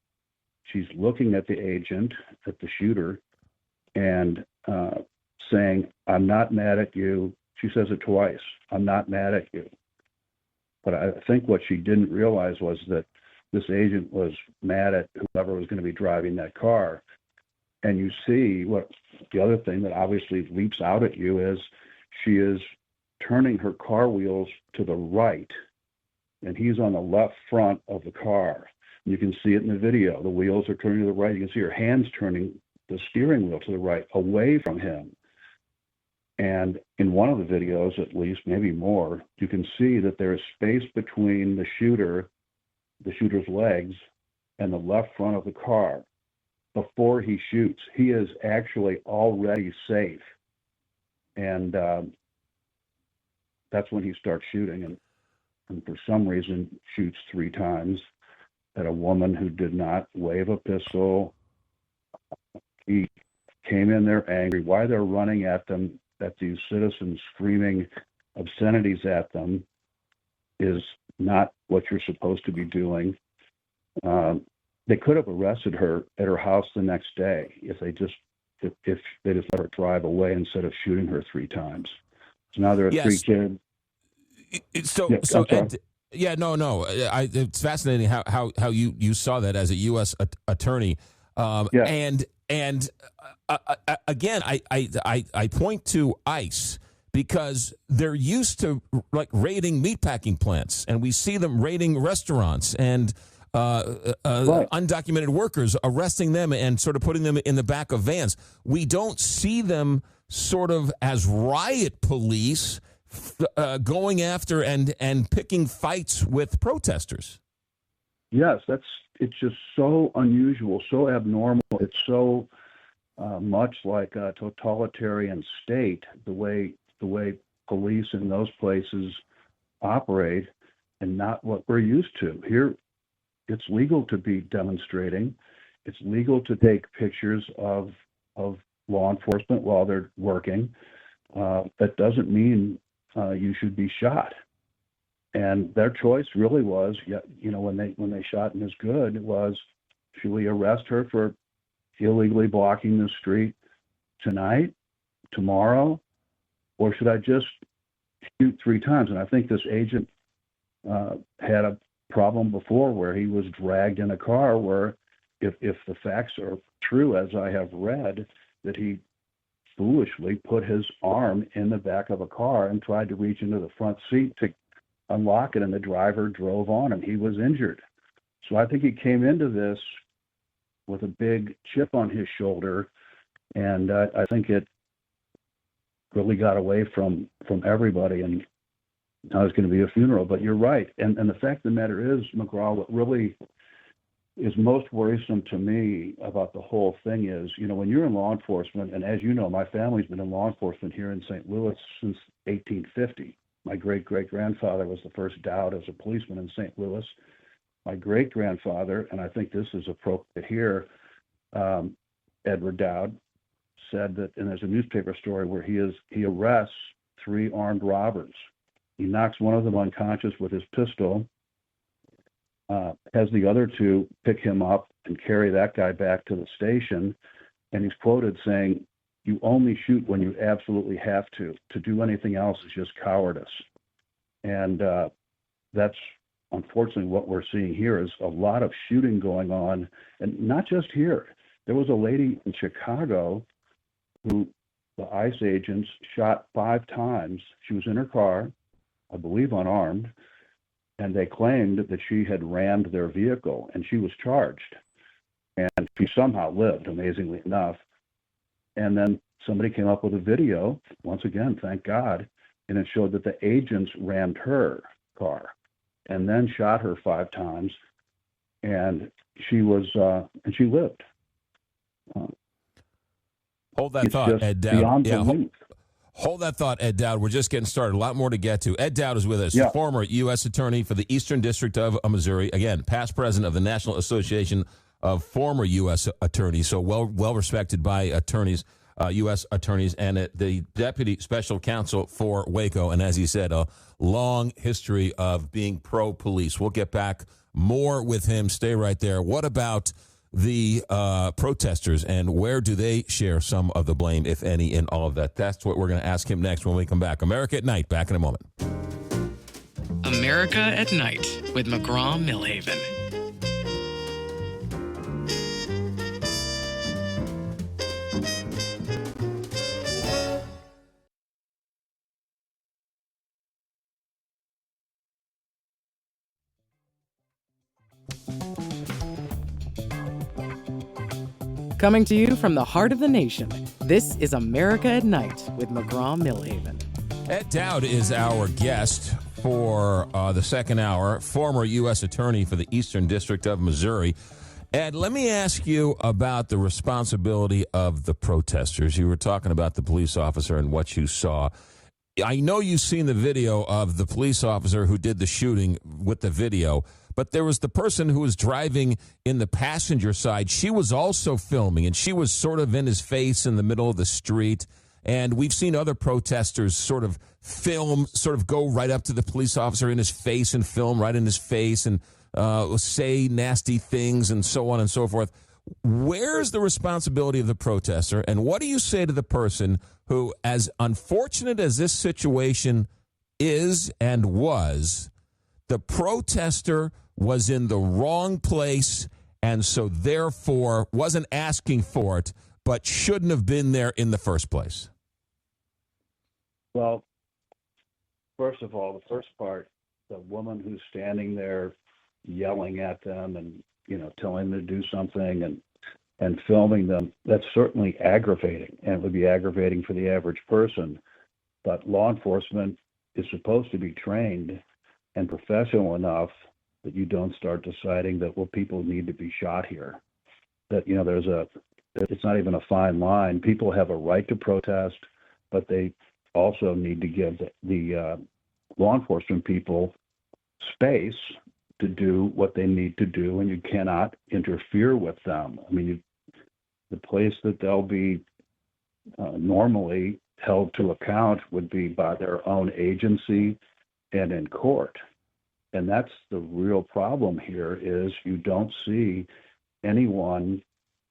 She's looking at the agent, at the shooter, and saying, I'm not mad at you. She says it twice. I'm not mad at you. But I think what she didn't realize was that this agent was mad at whoever was going to be driving that car. And you see what the other thing that obviously leaps out at you is she is turning her car wheels to the right, and he's on the left front of the car. You can see it in the video. The wheels are turning to the right. You can see her hands turning the steering wheel to the right, away from him. And in one of the videos, at least, maybe more, you can see that there is space between the shooter's legs, and the left front of the car. Before he shoots, he is actually already safe. And that's when he starts shooting, and for some reason shoots 3 times at a woman who did not wave a pistol. He came in there angry. Why they're running at them, at these citizens screaming obscenities at them, is not what you're supposed to be doing. They could have arrested her at her house the next day if they just let her drive away instead of shooting her 3 times. So now there are 3 kids. Ed, it's fascinating how you saw that as a U.S. attorney. And again, I point to ICE because they're used to like raiding meatpacking plants, and we see them raiding restaurants and undocumented workers, arresting them and sort of putting them in the back of vans. We don't see them sort of as riot police going after and picking fights with protesters. Yes, it's just so unusual, so abnormal. It's so much like a totalitarian state, the way police in those places operate, and not what we're used to. Here, it's legal to be demonstrating. It's legal to take pictures of law enforcement while they're working. That doesn't mean you should be shot. And their choice really was, when they shot Ms. Good, it was, should we arrest her for illegally blocking the street tonight, tomorrow, or should I just shoot 3 times? And I think this agent had a problem before where he was dragged in a car where if the facts are true, as I have read, that he foolishly put his arm in the back of a car and tried to reach into the front seat to unlock it, and the driver drove on him. He was injured. So I think he came into this with a big chip on his shoulder, and I think it really got away from everybody, and now it's going to be a funeral. But you're right, and the fact of the matter is, McGraw, what really is most worrisome to me about the whole thing is, when you're in law enforcement, and as you know, my family's been in law enforcement here in St. Louis since 1850. My great-great-grandfather was the first Dowd as a policeman in St. Louis. My great-grandfather, and I think this is appropriate here, Edward Dowd, said that, and there's a newspaper story where he arrests 3 armed robbers. He knocks one of them unconscious with his pistol, has the other 2 pick him up and carry that guy back to the station, and he's quoted saying, "You only shoot when you absolutely have to. To do anything else is just cowardice." And that's unfortunately what we're seeing here is a lot of shooting going on, and not just here. There was a lady in Chicago who the ICE agents shot 5 times. She was in her car, I believe unarmed, and they claimed that she had rammed their vehicle, and she was charged. And she somehow lived, amazingly enough. And then somebody came up with a video, once again, thank God, and it showed that the agents rammed her car and then shot her 5 times, and she lived. Hold that thought, Ed Dowd. Hold that thought, Ed Dowd. We're just getting started. A lot more to get to. Ed Dowd is with us, former U.S. Attorney for the Eastern District of Missouri. Again, past president of the National Association of Former U.S. Attorneys, so well respected by attorneys, U.S. attorneys, and the Deputy Special Counsel for Waco. And as he said, a long history of being pro-police. We'll get back more with him. Stay right there. What about the protesters, and where do they share some of the blame, if any, in all of that? That's what we're going to ask him next when we come back. America at Night, back in a moment. America at Night with McGraw Milhaven. Coming to you from the heart of the nation, this is America at Night with McGraw Milhaven. Ed Dowd is our guest for the second hour, former U.S. Attorney for the Eastern District of Missouri. Ed, let me ask you about the responsibility of the protesters. You were talking about the police officer and what you saw. I know you've seen the video of the police officer who did the shooting with the video, but there was the person who was driving in the passenger side. She was also filming, and she was sort of in his face in the middle of the street. And we've seen other protesters sort of go right up to the police officer in his face and film right in his face and say nasty things and so on and so forth. Where's the responsibility of the protester, and what do you say to the person who, as unfortunate as this situation is and was, the protester was in the wrong place and so therefore wasn't asking for it, but shouldn't have been there in the first place? Well, first of all, the first part, the woman who's standing there yelling at them and, telling them to do something and filming them, that's certainly aggravating, and it would be aggravating for the average person. But law enforcement is supposed to be trained and professional enough that you don't start deciding that, well, people need to be shot here. That, it's not even a fine line. People have a right to protest, but they also need to give the law enforcement people space to do what they need to do, and you cannot interfere with them. I mean, the place that they'll be normally held to account would be by their own agency and in court. And that's the real problem here, is you don't see anyone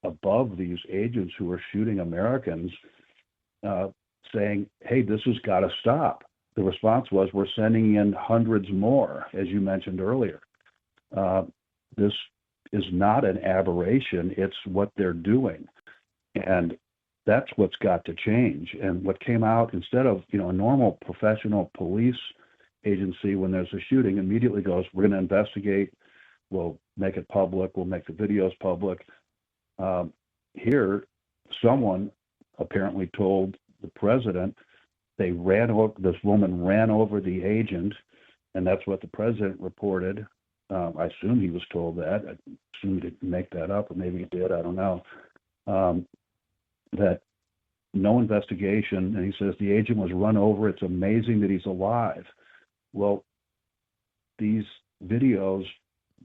above these agents who are shooting Americans, saying, hey, this has got to stop. The response was, we're sending in hundreds more, as you mentioned earlier. This is not an aberration. It's what they're doing. And that's what's got to change. And what came out, instead of, a normal professional police agency, when there's a shooting, immediately goes, we're going to investigate, we'll make it public, we'll make the videos public. Here, someone apparently told the president this woman ran over the agent, and that's what the president reported. I assume he was told that. I assume he didn't make that up, or maybe he did, I don't know. That no investigation, and he says the agent was run over. It's amazing that he's alive. Well, these videos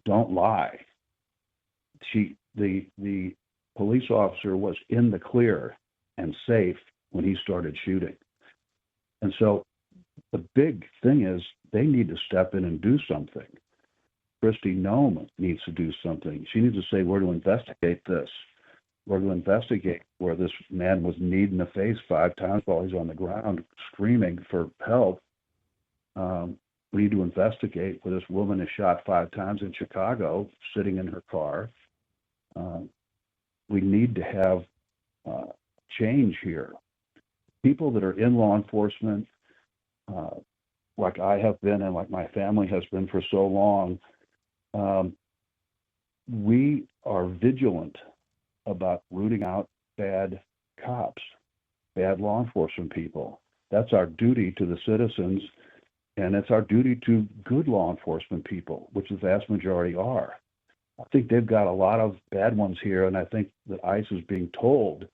don't lie. The police officer was in the clear and safe when he started shooting. And so the big thing is they need to step in and do something. Kristi Noem needs to do something. She needs to say, we're to investigate this. We're to investigate where this man was kneed in the face 5 times while he's on the ground screaming for help. We need to investigate where this woman is shot 5 times in Chicago, sitting in her car. We need to have change here. People that are in law enforcement, like I have been and like my family has been for so long, we are vigilant about rooting out bad cops, bad law enforcement people. That's our duty to the citizens, and it's our duty to good law enforcement people, which the vast majority are. I think they've got a lot of bad ones here, and I think that ICE is being told,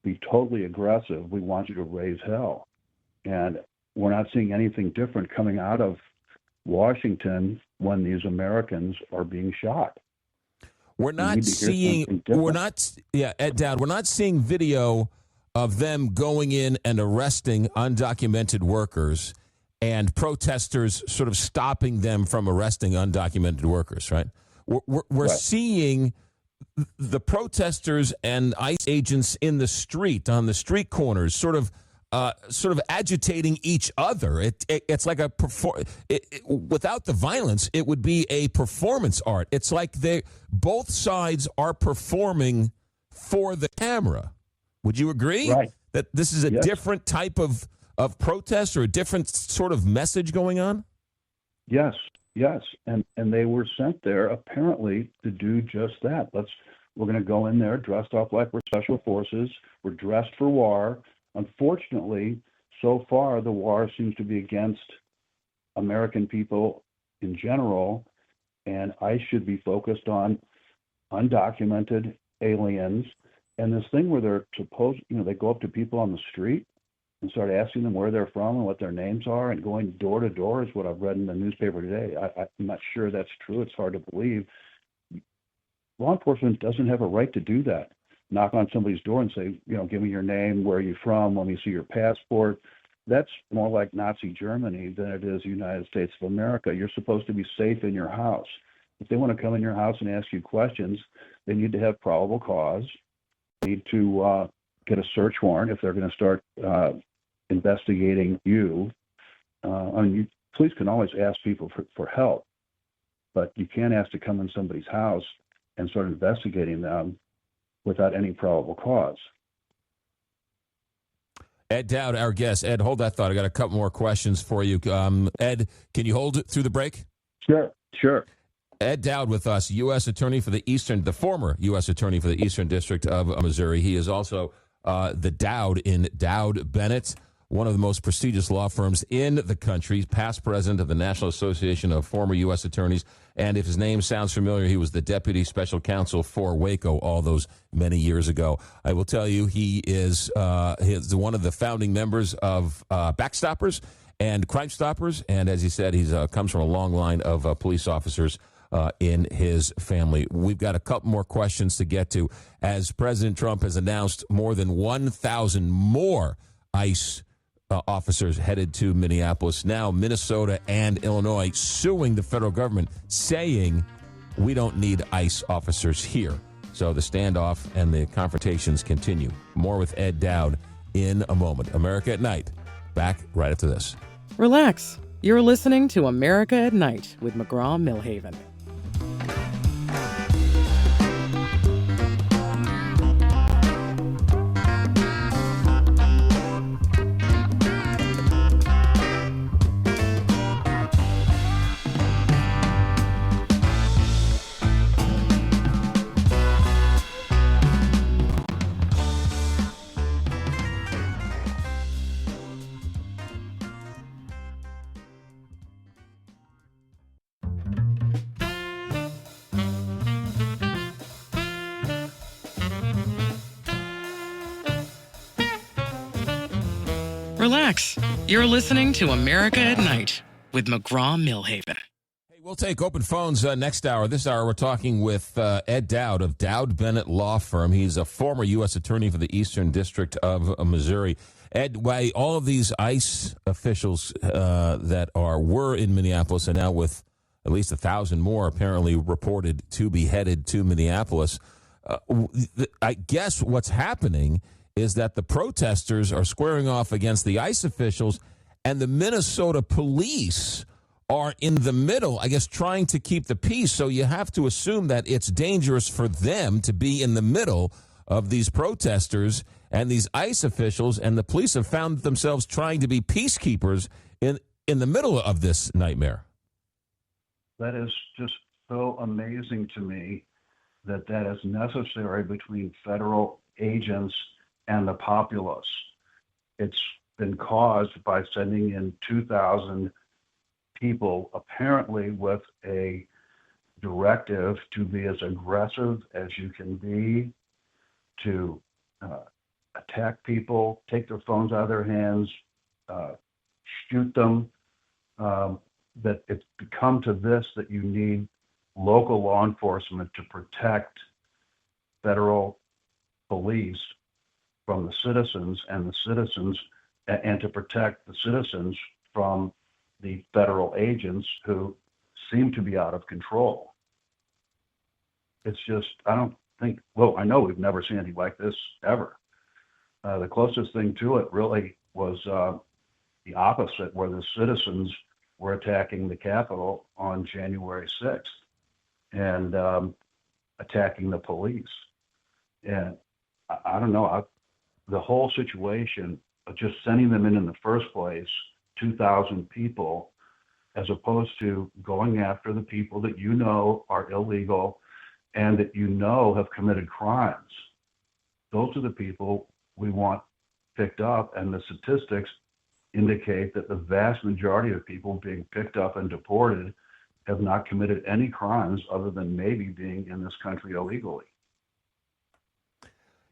be totally aggressive, we want you to raise hell. And we're not seeing anything different coming out of Washington when these Americans are being shot. Ed Dowd, we're not seeing video of them going in and arresting undocumented workers and protesters sort of stopping them from arresting undocumented workers, right? We're right. Seeing the protesters and ICE agents in the street, on the street corners, sort of agitating each other. It's like without the violence, it would be a performance art. It's like both sides are performing for the camera. Would you agree? Right. That this is a different type of protest or a different sort of message going on? Yes. And they were sent there apparently to do just that. We're going to go in there dressed up like we're special forces. We're dressed for war. Unfortunately, so far, the war seems to be against American people in general, and ICE should be focused on undocumented aliens. And this thing where they're they go up to people on the street and start asking them where they're from and what their names are, and going door to door is what I've read in the newspaper today. I'm not sure that's true. It's hard to believe. Law enforcement doesn't have a right to do that. Knock on somebody's door and say, give me your name, where are you from, let me see your passport. That's more like Nazi Germany than it is United States of America. You're supposed to be safe in your house. If they want to come in your house and ask you questions, they need to have probable cause. They need to get a search warrant if they're going to start investigating you. Police can always ask people for help, but you can't ask to come in somebody's house and start investigating them without any probable cause. Ed Dowd, our guest. Ed, hold that thought. I got a couple more questions for you. Ed, can you hold it through the break? Sure. Ed Dowd with us, U.S. Attorney for the former U.S. Attorney for the Eastern District of Missouri. He is also the Dowd in Dowd Bennett, one of the most prestigious law firms in the country, past president of the National Association of Former U.S. Attorneys. And if his name sounds familiar, he was the deputy special counsel for Waco all those many years ago. I will tell you, he is one of the founding members of Backstoppers and Crime Stoppers. And as he said, he comes from a long line of police officers in his family. We've got a couple more questions to get to. As President Trump has announced, more than 1,000 more ICE officers headed to Minneapolis. Now Minnesota and Illinois suing the federal government, saying we don't need ICE officers here. So the standoff and the confrontations continue. More with Ed Dowd in a moment. America at Night. Back right after this. Relax. You're listening to America at Night with McGraw Milhaven. Relax. You're listening to America at Night with McGraw Milhaven. Hey, we'll take open phones next hour. This hour, we're talking with Ed Dowd of Dowd Bennett Law Firm. He's a former U.S. attorney for the Eastern District of Missouri. Ed, why all of these ICE officials that were in Minneapolis and now with at least 1,000 more apparently reported to be headed to Minneapolis, I guess what's happening is that the protesters are squaring off against the ICE officials, and the Minnesota police are in the middle, I guess, trying to keep the peace. So you have to assume that it's dangerous for them to be in the middle of these protesters and these ICE officials, and the police have found themselves trying to be peacekeepers in the middle of this nightmare. That is just so amazing to me that is necessary between federal agents and the populace. It's been caused by sending in 2,000 people, apparently with a directive to be as aggressive as you can be, to attack people, take their phones out of their hands, shoot them, that it's become to this that you need local law enforcement to protect federal police from the citizens and to protect the citizens from the federal agents who seem to be out of control. It's just, I know we've never seen anything like this ever. The closest thing to it really was the opposite, where the citizens were attacking the Capitol on January 6th and attacking the police. And I don't know, the whole situation of just sending them in the first place, 2,000 people, as opposed to going after the people that you know are illegal and that you know have committed crimes. Those are the people we want picked up, and the statistics indicate that the vast majority of people being picked up and deported have not committed any crimes other than maybe being in this country illegally.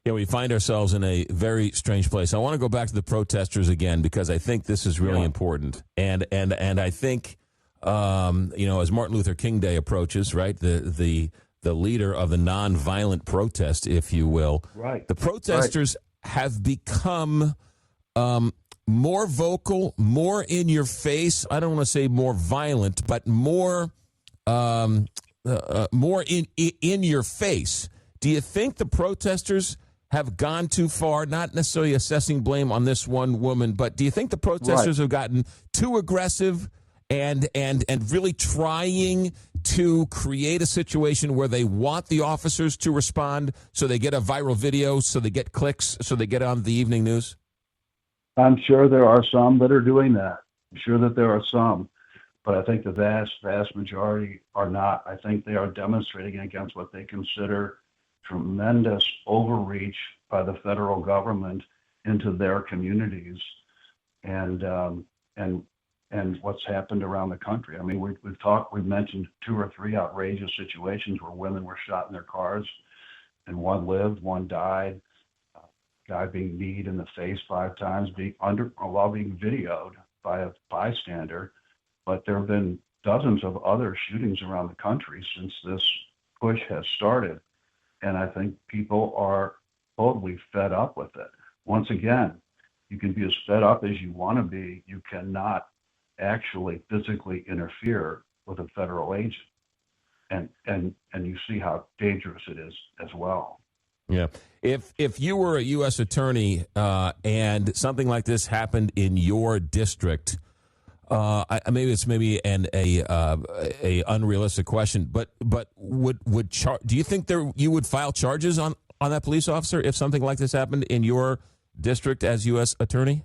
Yeah, we find ourselves in a very strange place. I want to go back to the protesters again because I think this is really important, and I think as Martin Luther King Day approaches, right, the leader of the nonviolent protest, if you will, right, the protesters have become more vocal, more in your face. I don't want to say more violent, but more in your face. Do you think the protesters have gone too far, not necessarily assessing blame on this one woman, but do you think the protesters have gotten too aggressive and really trying to create a situation where they want the officers to respond so they get a viral video, so they get clicks, so they get on the evening news? I'm sure there are some that are doing that. I'm sure that there are some, but I think the vast majority are not. I think they are demonstrating against what they consider tremendous overreach by the federal government into their communities, and what's happened around the country. I mean, we've mentioned 2 or 3 outrageous situations where women were shot in their cars, and one lived, one died. Guy being kneed in the face 5 times, while being videoed by a bystander. But there have been dozens of other shootings around the country since this push has started. And I think people are totally fed up with it. Once again, you can be as fed up as you want to be. You cannot actually physically interfere with a federal agent. and you see how dangerous it is as well. Yeah. If you were a U.S. attorney and something like this happened in your district, maybe it's a unrealistic question, but do you think you would file charges on that police officer if something like this happened in your district as U.S. attorney?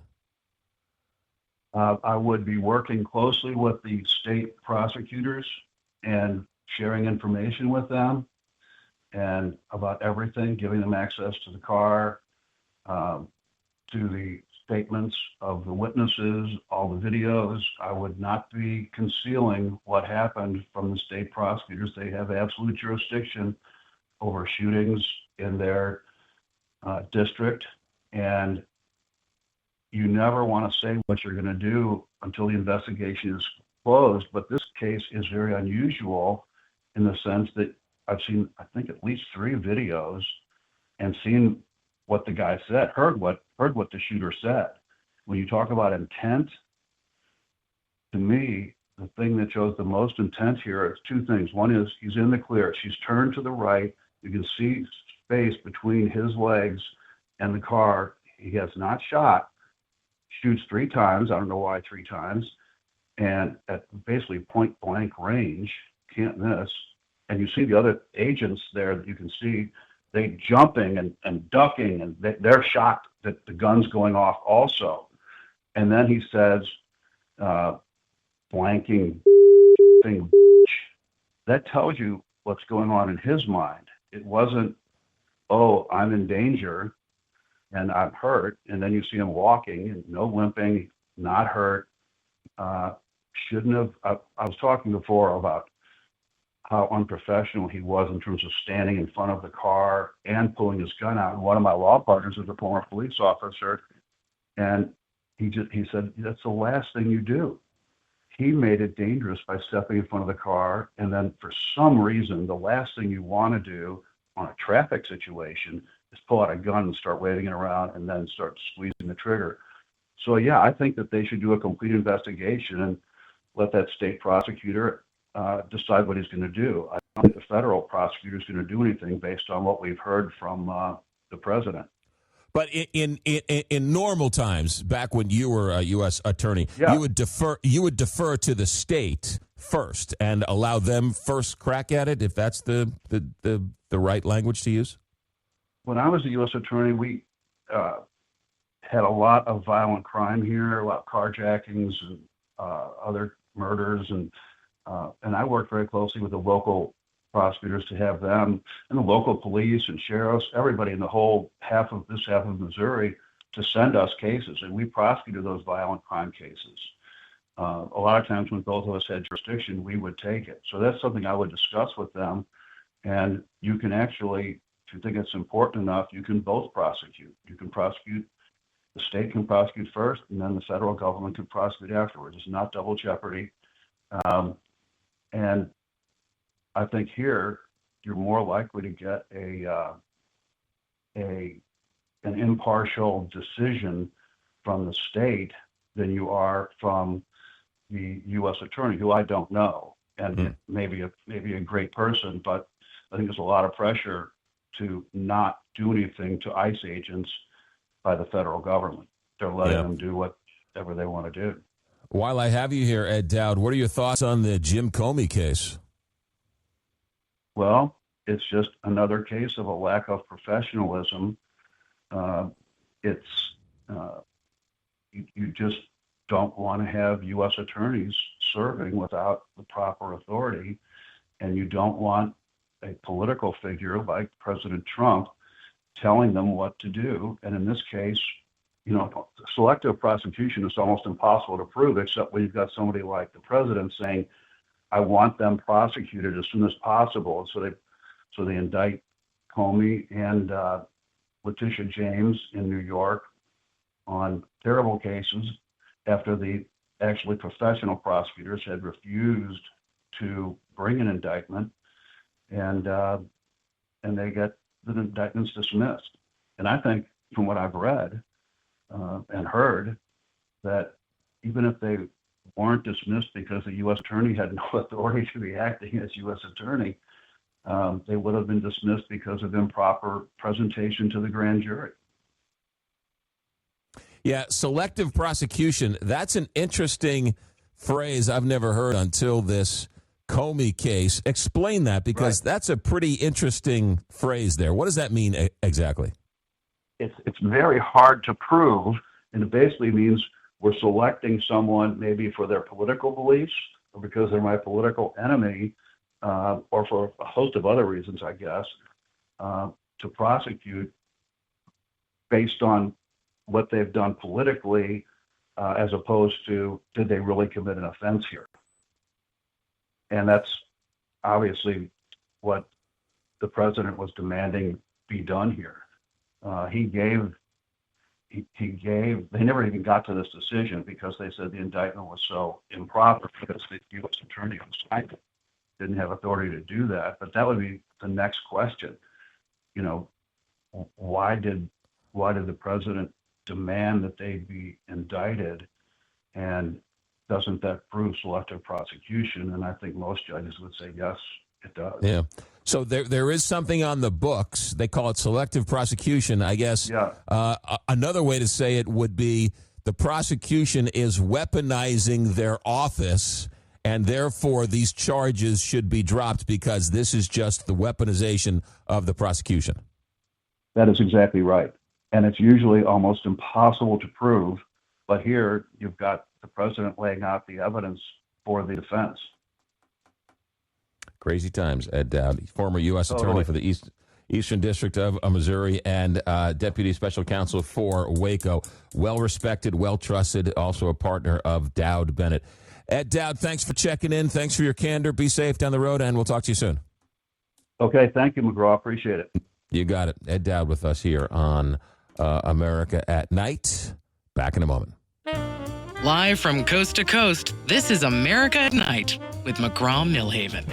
I would be working closely with the state prosecutors and sharing information with them and about everything, giving them access to the car, to the statements of the witnesses, all the videos. I would not be concealing what happened from the state prosecutors. They have absolute jurisdiction over shootings in their district, and you never want to say what you're going to do until the investigation is closed. But this case is very unusual in the sense that I've seen, I think, at least 3 videos and seen what the guy said, heard what the shooter said. When you talk about intent, to me, the thing that shows the most intent here is 2 things. One is he's in the clear. She's turned to the right. You can see space between his legs and the car. He has not shot. Shoots 3 times. I don't know why 3 times. And at basically point blank range, can't miss. And you see the other agents there that you can see, they jumping and ducking, and they're shocked that the gun's going off also. And then he says, blanking thing. That tells you what's going on in his mind. It wasn't, oh, I'm in danger and I'm hurt. And then you see him walking and no limping, not hurt. Shouldn't have. I was talking before about how unprofessional he was in terms of standing in front of the car and pulling his gun out. And one of my law partners is a former police officer, and he said, that's the last thing you do. He made it dangerous by stepping in front of the car, and then for some reason, the last thing you want to do on a traffic situation is pull out a gun and start waving it around and then start squeezing the trigger. So yeah, I think that they should do a complete investigation and let that state prosecutor decide what he's going to do. I don't think the federal prosecutor is going to do anything based on what we've heard from the president. But in normal times, back when you were a U.S. attorney, yeah, you would defer to the state first and allow them first crack at it, if that's the right language to use. When I was a U.S. attorney, we had a lot of violent crime here, a lot of carjackings and other murders, and I worked very closely with the local prosecutors to have them and the local police and sheriffs, everybody in the whole half of Missouri, to send us cases, and we prosecuted those violent crime cases. A lot of times when both of us had jurisdiction, we would take it. So that's something I would discuss with them, and you can actually, if you think it's important enough, you can both prosecute. You can prosecute, the state can prosecute first, and then the federal government can prosecute afterwards. It's not double jeopardy. And I think here you're more likely to get an impartial decision from the state than you are from the U.S. attorney, who I don't know, and maybe a great person, but I think there's a lot of pressure to not do anything to ICE agents by the federal government. They're letting them do whatever they want to do. While I have you here, Ed Dowd, what are your thoughts on the Jim Comey case? Well, it's just another case of a lack of professionalism. You just don't want to have U.S. attorneys serving without the proper authority, and you don't want a political figure like President Trump telling them what to do. And in this case, selective prosecution is almost impossible to prove, except when you've got somebody like the president saying, I want them prosecuted as soon as possible. And so they indict Comey and Letitia James in New York on terrible cases after the actually professional prosecutors had refused to bring an indictment, and they get the indictments dismissed. And I think, from what I've read and heard, that even if they weren't dismissed because the U.S. attorney had no authority to be acting as U.S. attorney. They would have been dismissed because of improper presentation to the grand jury. Yeah, selective prosecution. That's an interesting phrase I've never heard until this Comey case. Explain that, because that's a pretty interesting phrase there. What does that mean exactly? It's very hard to prove, and it basically means we're selecting someone maybe for their political beliefs or because they're my political enemy, or for a host of other reasons, I guess, to prosecute based on what they've done politically, as opposed to did they really commit an offense here? And that's obviously what the president was demanding be done here. They never even got to this decision because they said the indictment was so improper because the U.S. attorney who signed it didn't have authority to do that. But that would be the next question. You know, why did the president demand that they be indicted, and doesn't that prove selective prosecution? And I think most judges would say yes, it does. Yeah. So there is something on the books. They call it selective prosecution, I guess. Yeah. Another way to say it would be the prosecution is weaponizing their office, and therefore these charges should be dropped because this is just the weaponization of the prosecution. That is exactly right. And it's usually almost impossible to prove. But here you've got the president laying out the evidence for the defense. Crazy times. Ed Dowd, former U.S. attorney for the Eastern District of Missouri and deputy special counsel for Waco. Well-respected, well-trusted, also a partner of Dowd Bennett. Ed Dowd, thanks for checking in. Thanks for your candor. Be safe down the road, and we'll talk to you soon. Okay, thank you, McGraw. Appreciate it. You got it. Ed Dowd with us here on America at Night. Back in a moment. Live from coast to coast, this is America at Night with McGraw Milhaven.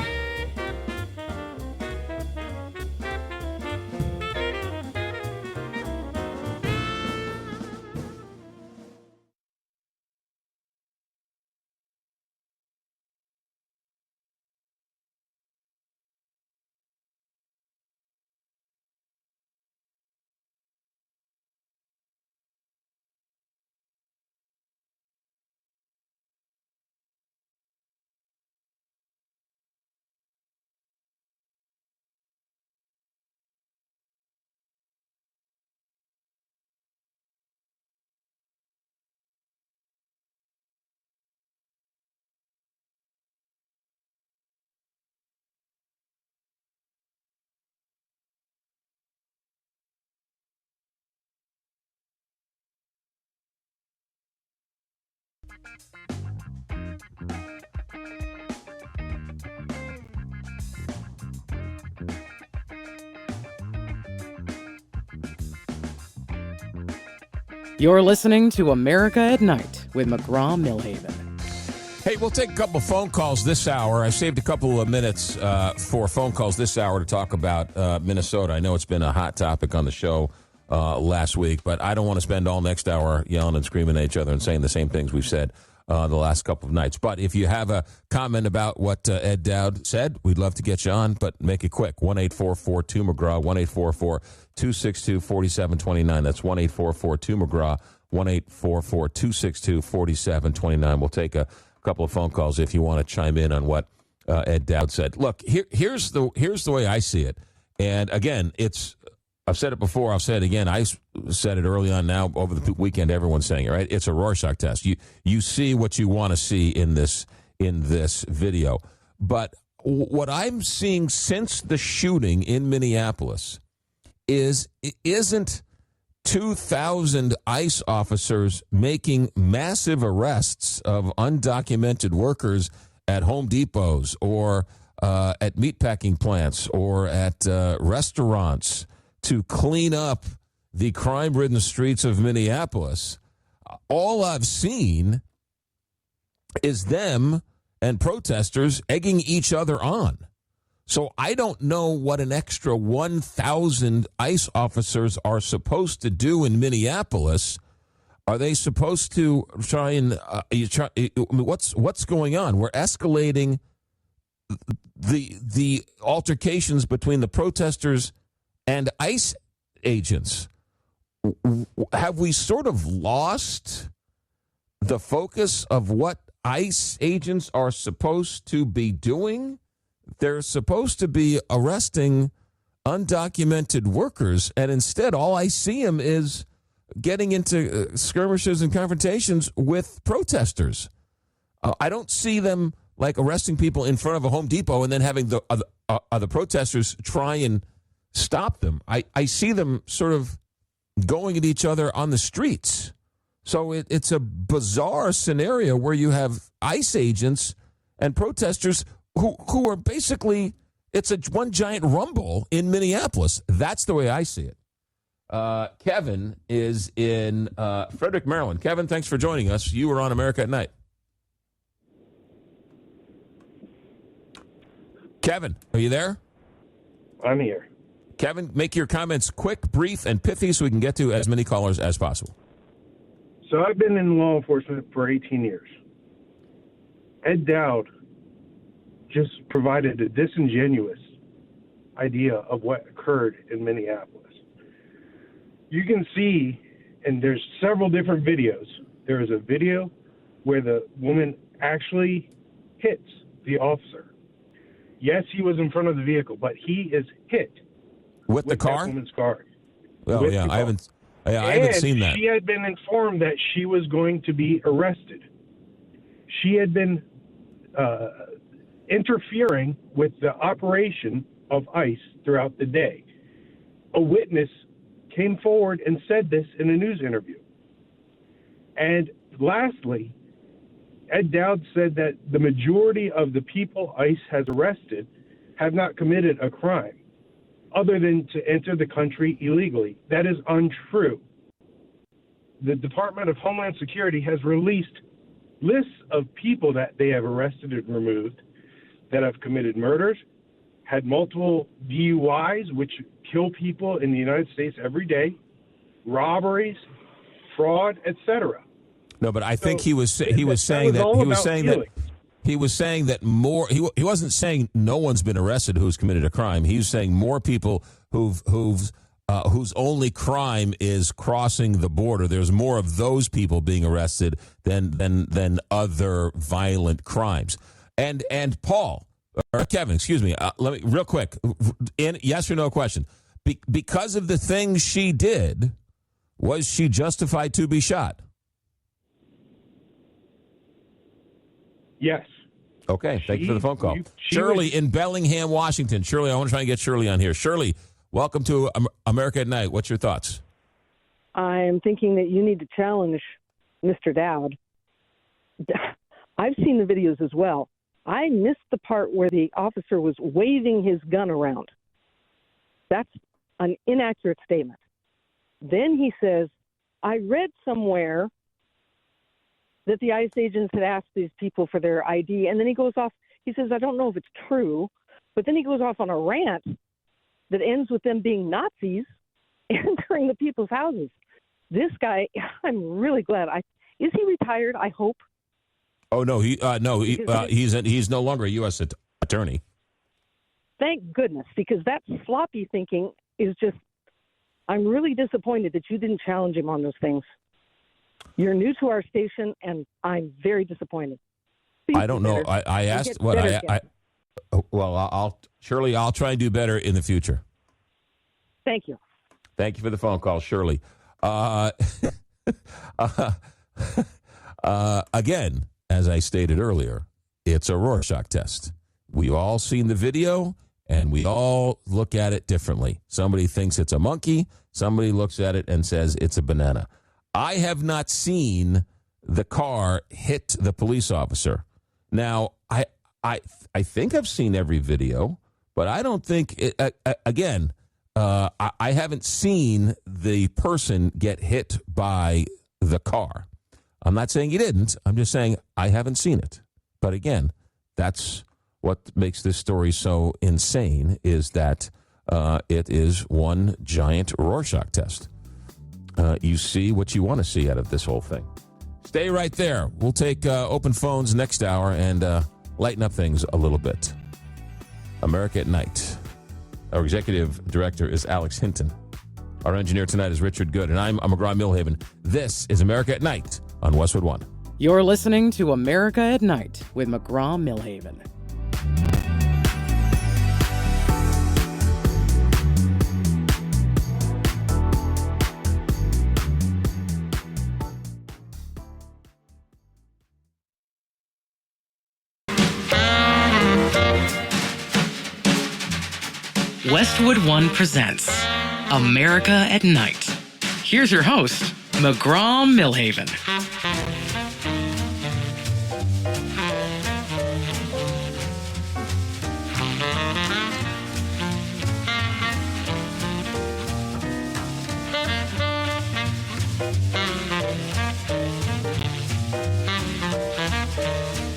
You're listening to America at Night with McGraw Milhaven. Hey, we'll take a couple of phone calls this hour. I saved a couple of minutes for phone calls this hour to talk about Minnesota. I know it's been a hot topic on the show last week, but I don't want to spend all next hour yelling and screaming at each other and saying the same things we've said the last couple of nights. But if you have a comment about what Ed Dowd said, we'd love to get you on, but make it quick. 1-844-2-McGraw, 1-844-262-4729. That's 1-844-2-McGraw, 1-844-262-4729. We'll take a couple of phone calls if you want to chime in on what Ed Dowd said. Look, here's the way I see it. And again, I've said it before, I'll say it again. I said it early on. Now over the weekend, everyone's saying it, right? It's a Rorschach test. You see what you want to see in this video. But what I'm seeing since the shooting in Minneapolis isn't 2,000 ICE officers making massive arrests of undocumented workers at Home Depots or at meatpacking plants or at restaurants to clean up the crime-ridden streets of Minneapolis. All I've seen is them and protesters egging each other on. So I don't know what an extra 1,000 ICE officers are supposed to do in Minneapolis Are they supposed to try and what's going on? We're escalating the altercations between the protesters and ICE agents. Have we sort of lost the focus of what ICE agents are supposed to be doing? They're supposed to be arresting undocumented workers, and instead all I see them is getting into skirmishes and confrontations with protesters. I don't see them like arresting people in front of a Home Depot and then having the protesters try and stop them. I see them sort of going at each other on the streets. So it's a bizarre scenario where you have ICE agents and protesters who are basically, it's one giant rumble in Minneapolis. That's the way I see it. Kevin is in Frederick, Maryland. Kevin, thanks for joining us. You were on America at Night. Kevin, are you there? I'm here. Kevin, make your comments quick, brief, and pithy so we can get to as many callers as possible. So I've been in law enforcement for 18 years. Ed Dowd just provided a disingenuous idea of what occurred in Minneapolis. You can see, and there's several different videos. There is a video where the woman actually hits the officer. Yes, he was in front of the vehicle, but he is hit with the car. That woman's car. Well, yeah, I haven't seen that. She had been informed that she was going to be arrested. She had been interfering with the operation of ICE throughout the day. A witness came forward and said this in a news interview. And lastly, Ed Dowd said that the majority of the people ICE has arrested have not committed a crime other than to enter the country illegally. That is untrue. The Department of Homeland Security has released lists of people that they have arrested and removed that have committed murders, had multiple DUIs, which kill people in the United States every day, robberies, fraud, etc. No, but I think he was saying that more. He wasn't saying no one's been arrested who's committed a crime. He was saying more people whose only crime is crossing the border. There's more of those people being arrested than other violent crimes. And Paul or Kevin, excuse me. Let me real quick. Yes or no question. Because of the things she did, was she justified to be shot? Yes. Okay, thank you for the phone call. Shirley in Bellingham, Washington. Shirley, I want to try and get Shirley on here. Shirley, welcome to America at Night. What's your thoughts? I'm thinking that you need to challenge Mr. Dowd. I've seen the videos as well. I missed the part where the officer was waving his gun around. That's an inaccurate statement. Then he says, I read somewhere that the ICE agents had asked these people for their ID, and then he goes off. He says, I don't know if it's true, but then he goes off on a rant that ends with them being Nazis entering the people's houses. This guy, I'm really glad. Is he retired? I hope. Oh no, he's no longer a U.S. attorney. Thank goodness, because that sloppy thinking is just. I'm really disappointed that you didn't challenge him on those things. You're new to our station, and I'm very disappointed. Please I don't know. I asked what I'll try and do better in the future. Thank you. Thank you for the phone call, Shirley. Again, as I stated earlier, it's a Rorschach test. We've all seen the video, and we all look at it differently. Somebody thinks it's a monkey. Somebody looks at it and says it's a banana. I have not seen the car hit the police officer. Now, I think I've seen every video, but I don't think, I haven't seen the person get hit by the car. I'm not saying he didn't. I'm just saying I haven't seen it. But again, that's what makes this story so insane is that it is one giant Rorschach test. you see what you want to see out of this whole thing. Stay right there. We'll take open phones next hour and lighten up things a little bit. America at Night. Our executive director is Alex Hinton. Our engineer tonight is Richard Good, and I'm McGraw Milhaven. This is America at Night on Westwood One. You're listening to America at Night with McGraw Milhaven. Westwood One presents America at Night. Here's your host, McGraw Milhaven.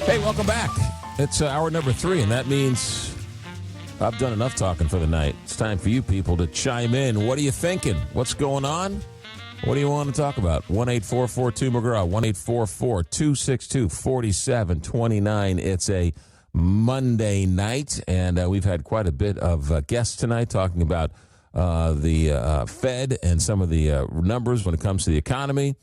Hey, welcome back. It's hour number 3, and that means I've done enough talking for the night. It's time for you people to chime in. What are you thinking? What's going on? What do you want to talk about? 1-844-2-McGraw, 1-844-262-4729. It's a Monday night, and we've had quite a bit of guests tonight talking about the Fed and some of the numbers when it comes to the economy.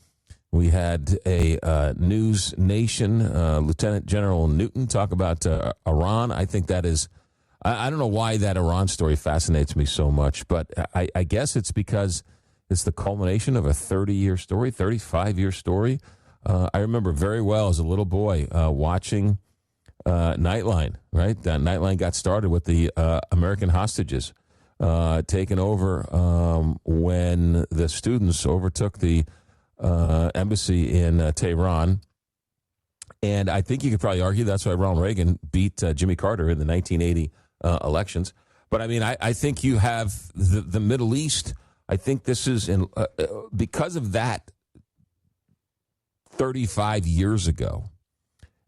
We had a News Nation Lieutenant General Newton talk about Iran. I think that is... I don't know why that Iran story fascinates me so much, but I guess it's because it's the culmination of a 30-year story, 35-year story. I remember very well as a little boy watching Nightline, right? That Nightline got started with the American hostages taken over when the students overtook the embassy in Tehran. And I think you could probably argue that's why Ronald Reagan beat Jimmy Carter in the 1980 elections. But I mean, I think you have the Middle East. I think this is because of that 35 years ago,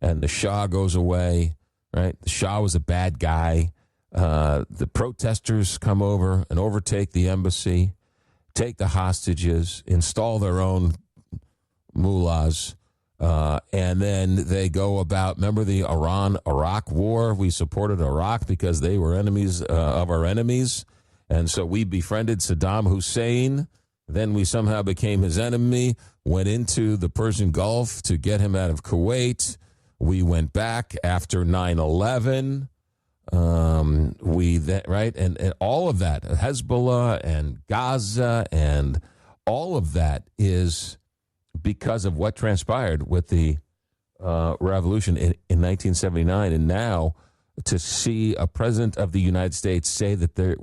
and the Shah goes away, right? The Shah was a bad guy. The protesters come over and overtake the embassy, take the hostages, install their own mullahs. And then they go about, remember the Iran-Iraq war? We supported Iraq because they were enemies of our enemies. And so we befriended Saddam Hussein. Then we somehow became his enemy, went into the Persian Gulf to get him out of Kuwait. We went back after 9/11. Right? And all of that, Hezbollah and Gaza and all of that is because of what transpired with the revolution in 1979. And now to see a president of the United States say that they're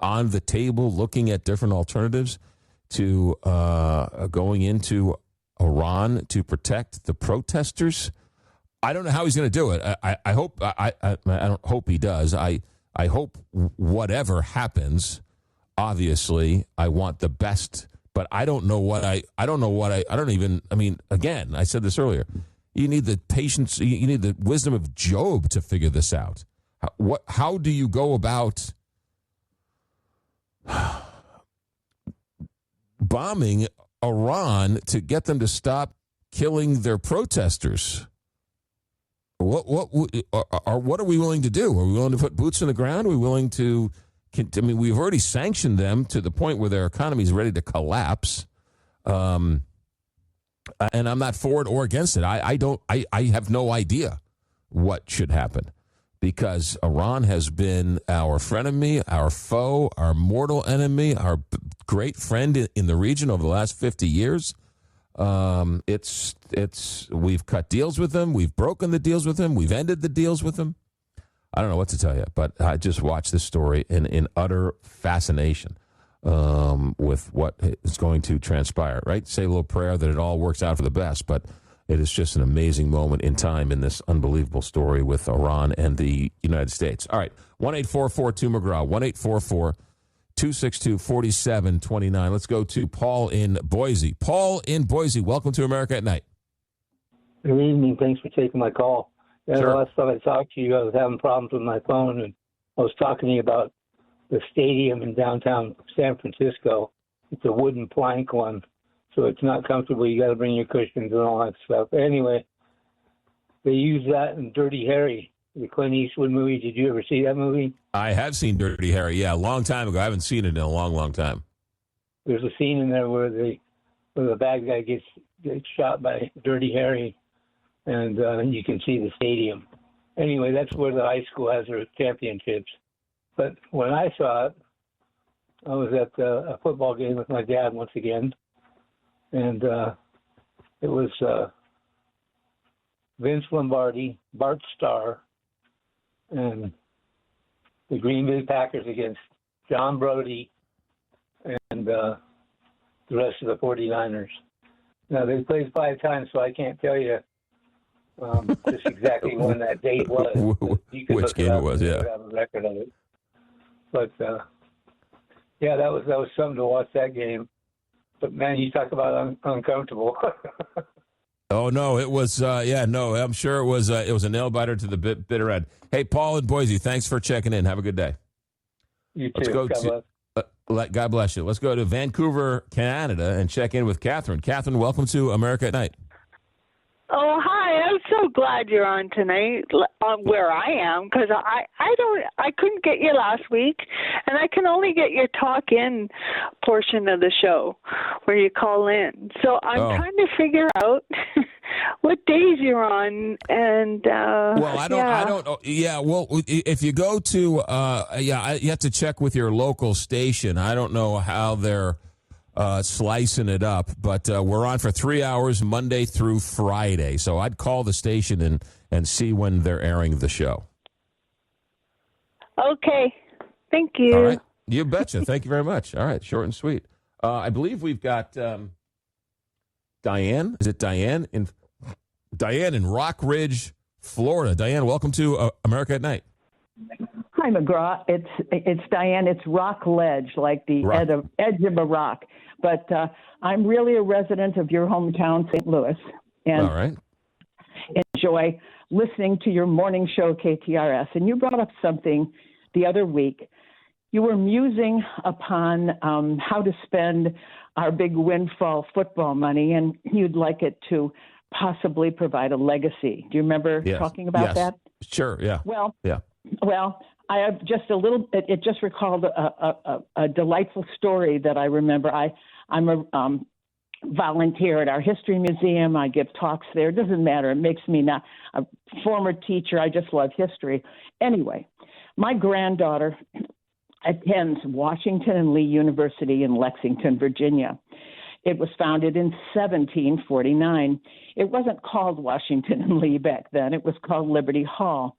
on the table looking at different alternatives to going into Iran to protect the protesters. I don't know how he's going to do it. I hope I don't hope he does. I hope whatever happens, obviously, I want the best. But I don't even, again, I said this earlier, you need the patience, you need the wisdom of Job to figure this out. How do you go about bombing Iran to get them to stop killing their protesters? What are we willing to do? Are we willing to put boots on the ground? Are we willing to... we've already sanctioned them to the point where their economy is ready to collapse. And I'm not for it or against it. I have no idea what should happen because Iran has been our frenemy, our foe, our mortal enemy, our great friend in the region over the last 50 years. We've cut deals with them. We've broken the deals with them. We've ended the deals with them. I don't know what to tell you, but I just watched this story in utter fascination with what is going to transpire, right? Say a little prayer that it all works out for the best, but it is just an amazing moment in time in this unbelievable story with Iran and the United States. All right, 1-844-2-McGraw, 1-844-262-4729. Let's go to Paul in Boise. Paul in Boise, welcome to America at Night. Good evening. Thanks for taking my call. Yeah, Sure. The last time I talked to you, I was having problems with my phone, and I was talking to you about the stadium in downtown San Francisco. It's a wooden plank one, so it's not comfortable. You got to bring your cushions and all that stuff. Anyway, they use that in Dirty Harry, the Clint Eastwood movie. Did you ever see that movie? I have seen Dirty Harry, yeah, a long time ago. I haven't seen it in a long, long time. There's a scene in there where the bad guy gets shot by Dirty Harry, and you can see the stadium. Anyway, that's where the high school has their championships. But when I saw it, I was at a football game with my dad once again, and it was Vince Lombardi, Bart Starr, and the Green Bay Packers against John Brody and the rest of the 49ers. Now, they played 5 times, so I can't tell you just exactly when that date was. Which game it was, yeah. Have a record of it. But, yeah, that was something to watch that game. But, man, you talk about uncomfortable. Oh, no, it was, I'm sure it was a nail-biter to the bitter end. Hey, Paul in Boise, thanks for checking in. Have a good day. You too. Let's go God bless. God bless you. Let's go to Vancouver, Canada, and check in with Catherine. Catherine, welcome to America at Night. Oh, hi. I'm so glad you're on tonight where I am, because I couldn't get you last week, and I can only get your talk in portion of the show where you call in. So I'm trying to figure out what days you're on, and well, I don't. Yeah, well, if you go to you have to check with your local station. I don't know how they're slicing it up, but we're on for 3 hours Monday through Friday. So I'd call the station and see when they're airing the show. Okay. Thank you. All right. You betcha. Thank you very much. All right. Short and sweet. I believe we've got Diane. Is it Diane? Diane in Rock Ridge, Florida. Diane, welcome to America at Night. Hi, McGraw. It's Diane. It's rock ledge, like the edge of a rock. But I'm really a resident of your hometown, St. Louis, and all right. enjoy listening to your morning show, KTRS. And you brought up something the other week. You were musing upon how to spend our big windfall football money, and you'd like it to possibly provide a legacy. Do you remember talking about that? Sure, yeah. Well, I have just a little. It just recalled a delightful story that I remember. I'm a volunteer at our history museum. I give talks there. It doesn't matter. It makes me not a former teacher. I just love history. Anyway, my granddaughter attends Washington and Lee University in Lexington, Virginia. It was founded in 1749. It wasn't called Washington and Lee back then. It was called Liberty Hall.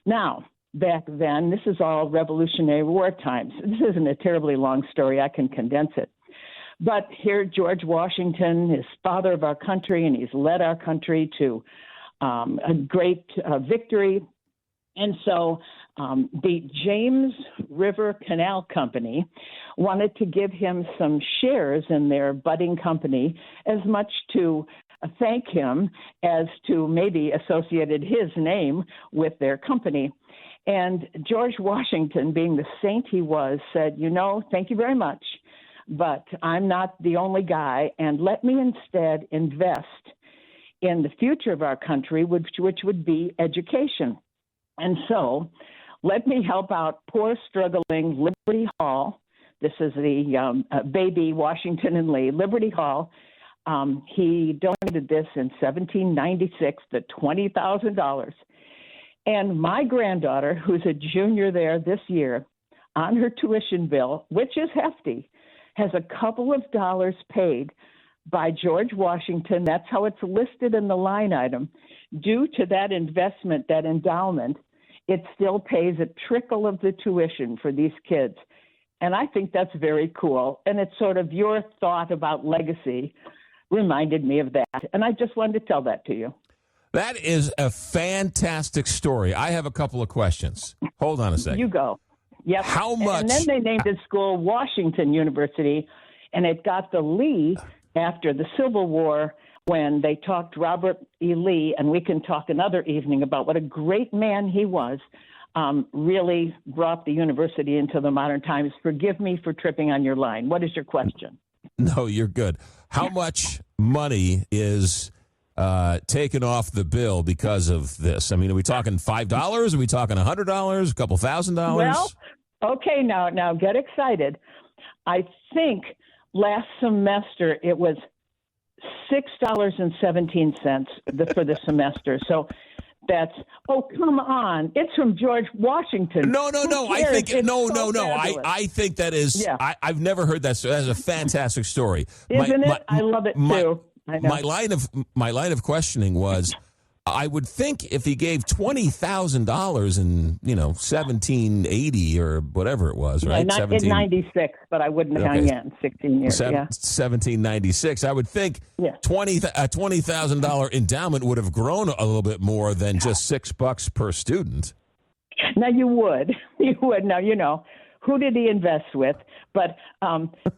Now, back then, this is all Revolutionary War times. This isn't a terribly long story. I can condense it. But here, George Washington is father of our country, and he's led our country to a great victory. And so the James River Canal Company wanted to give him some shares in their budding company, as much to thank him as to maybe associated his name with their company. And George Washington, being the saint he was, said, thank you very much, but I'm not the only guy, and let me instead invest in the future of our country, which would be education. And so let me help out poor, struggling Liberty Hall. This is the baby Washington and Lee, Liberty Hall. He donated this in 1796 to $20,000. And my granddaughter, who's a junior there this year, on her tuition bill, which is hefty, has a couple of dollars paid by George Washington. That's how it's listed in the line item. Due to that investment, that endowment, it still pays a trickle of the tuition for these kids. And I think that's very cool. And it's sort of your thought about legacy reminded me of that. And I just wanted to tell that to you. That is a fantastic story. I have a couple of questions. Hold on a second. You go. Yep. How much? And then they named the school Washington University, and it got the Lee after the Civil War when they talked Robert E. Lee, and we can talk another evening about what a great man he was, really brought the university into the modern times. Forgive me for tripping on your line. What is your question? No, you're good. How much money is taken off the bill because of this? I mean, are we talking $5? Are we talking $100? A couple $1,000? Well, okay, now get excited. I think last semester it was $6.17 for the semester. So that's, oh, come on. It's from George Washington. No. I think I think that is. Yeah. I've never heard that story. That's a fantastic story. Isn't it? I love it too. I know. My line of questioning was, I would think if he gave $20,000 in 1780 or whatever it was, right? Yeah, in 96, but I wouldn't have gone yet in 16 years. 1796. I would think $20,000 endowment would have grown a little bit more than just $6 per student. Now you would. Now who did he invest with? But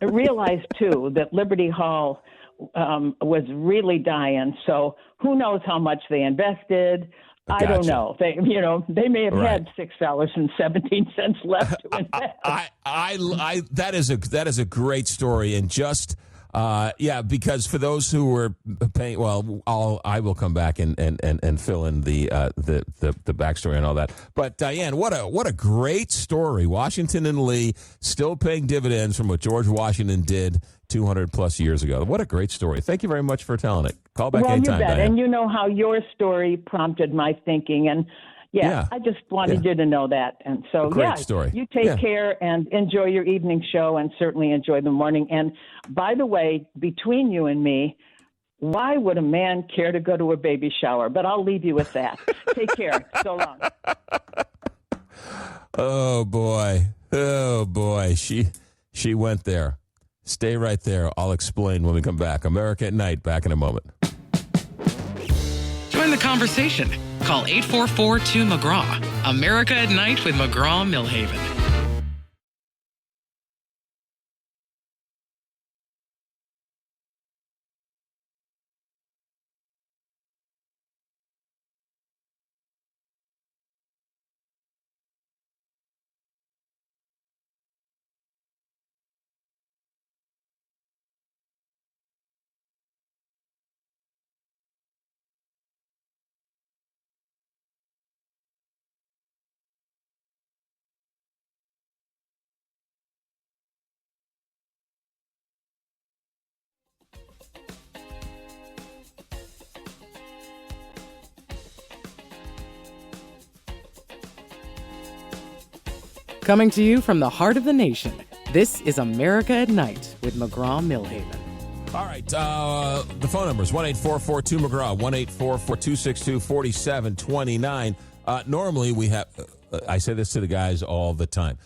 realize too that Liberty Hall was really dying. So who knows how much they invested? Gotcha. I don't know. They they may have had $6.17 left to invest. That is a great story, and just because for those who were paying, I will come back and fill in the backstory and all that. But Diane, what a great story! Washington and Lee still paying dividends from what George Washington did 200 plus years ago. What a great story! Thank you very much for telling it. Call back anytime, you bet. Diane. And you know how your story prompted my thinking, and I just wanted you to know that. And so, great story. You take care and enjoy your evening show, and certainly enjoy the morning. And by the way, between you and me, why would a man care to go to a baby shower? But I'll leave you with that. Take care. So long. Oh boy. She went there. Stay right there. I'll explain when we come back. America at Night, back in a moment. Join the conversation. Call 844-2-McGraw. America at Night with McGraw Milhaven. Coming to you from the heart of the nation, this is America at Night with McGraw Milhaven. All right, the phone number is 1-844-2-McGraw, 1-844-262-4729. Normally we have, I say this to the guys all the time,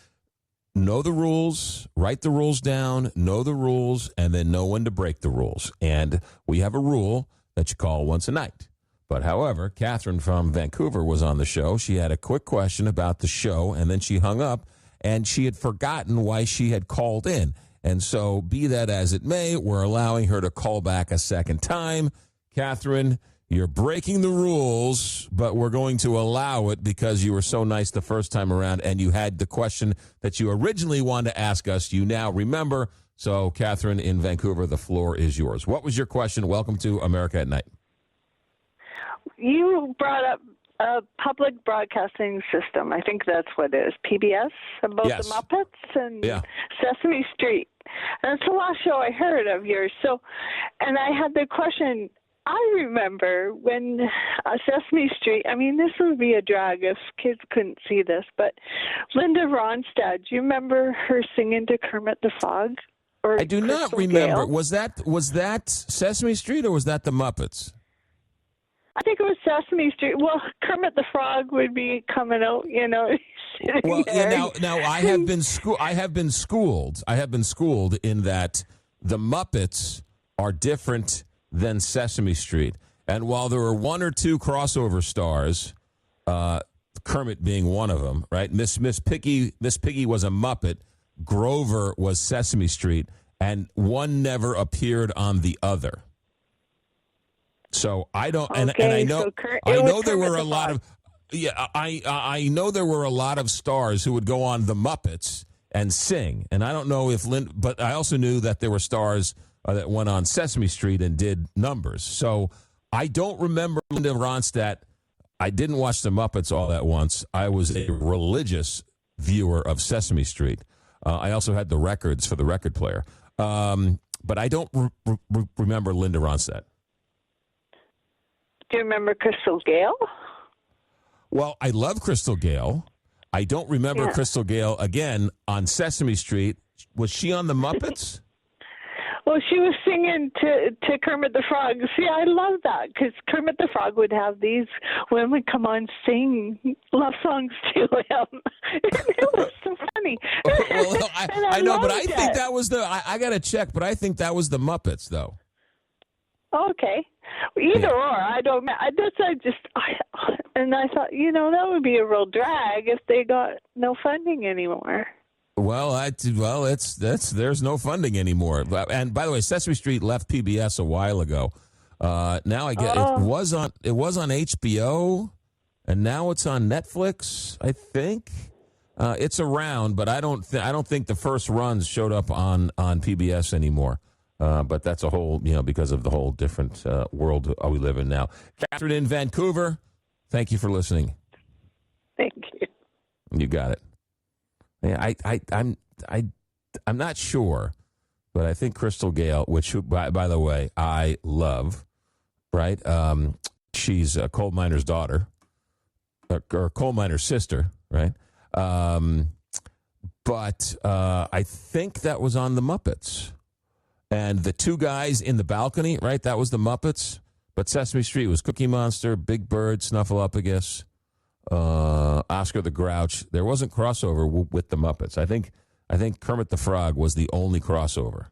know the rules, write the rules down, know the rules, and then know when to break the rules. And we have a rule that you call once a night. But however, Catherine from Vancouver was on the show. She had a quick question about the show, and then she hung up, and she had forgotten why she had called in. And so, be that as it may, we're allowing her to call back a second time. Catherine, you're breaking the rules, but we're going to allow it because you were so nice the first time around, and you had the question that you originally wanted to ask us. You now remember. So, Catherine in Vancouver, the floor is yours. What was your question? Welcome to America at Night. You brought up a public broadcasting system. I think that's what it is, PBS, about the Muppets and Sesame Street. And it's the last show I heard of yours. So, and I had the question, I remember when Sesame Street, I mean, this would be a drag if kids couldn't see this, but Linda Ronstadt, do you remember her singing to Kermit the Frog? I do not remember. Was that Sesame Street or was that the Muppets? I think it was Sesame Street. Well, Kermit the Frog would be coming out, Well, now I have been schooled in that the Muppets are different than Sesame Street. And while there were one or two crossover stars, Kermit being one of them, right? Miss Piggy was a Muppet. Grover was Sesame Street, and one never appeared on the other. So I don't, and I know there were a lot of, I know there were a lot of stars who would go on the Muppets and sing, and I don't know if but I also knew that there were stars that went on Sesame Street and did numbers. So I don't remember Linda Ronstadt. I didn't watch the Muppets all at once. I was a religious viewer of Sesame Street. I also had the records for the record player. But I don't remember Linda Ronstadt. Do you remember Crystal Gale? Well, I love Crystal Gale. I don't remember Crystal Gale again on Sesame Street. Was she on the Muppets? Well, she was singing to Kermit the Frog. See, I love that because Kermit the Frog would have these women come on sing love songs to him. It was so funny. Well, I know, but I think that was I got to check, but I think that was the Muppets, though. Okay. Either or, I don't. I thought, that would be a real drag if they got no funding anymore. Well, there's no funding anymore. And by the way, Sesame Street left PBS a while ago. Now I get it was on HBO, and now it's on Netflix. I think it's around, but I don't think the first runs showed up on PBS anymore. But that's a whole, because of the whole different world we live in now. Catherine in Vancouver, thank you for listening. Thank you. You got it. Yeah, I'm not sure, but I think Crystal Gale, which by the way I love, right? She's a coal miner's daughter, or coal miner's sister, right? But I think that was on the Muppets. And the two guys in the balcony, right? That was the Muppets. But Sesame Street was Cookie Monster, Big Bird, Snuffleupagus, Oscar the Grouch. There wasn't crossover with the Muppets. I think Kermit the Frog was the only crossover,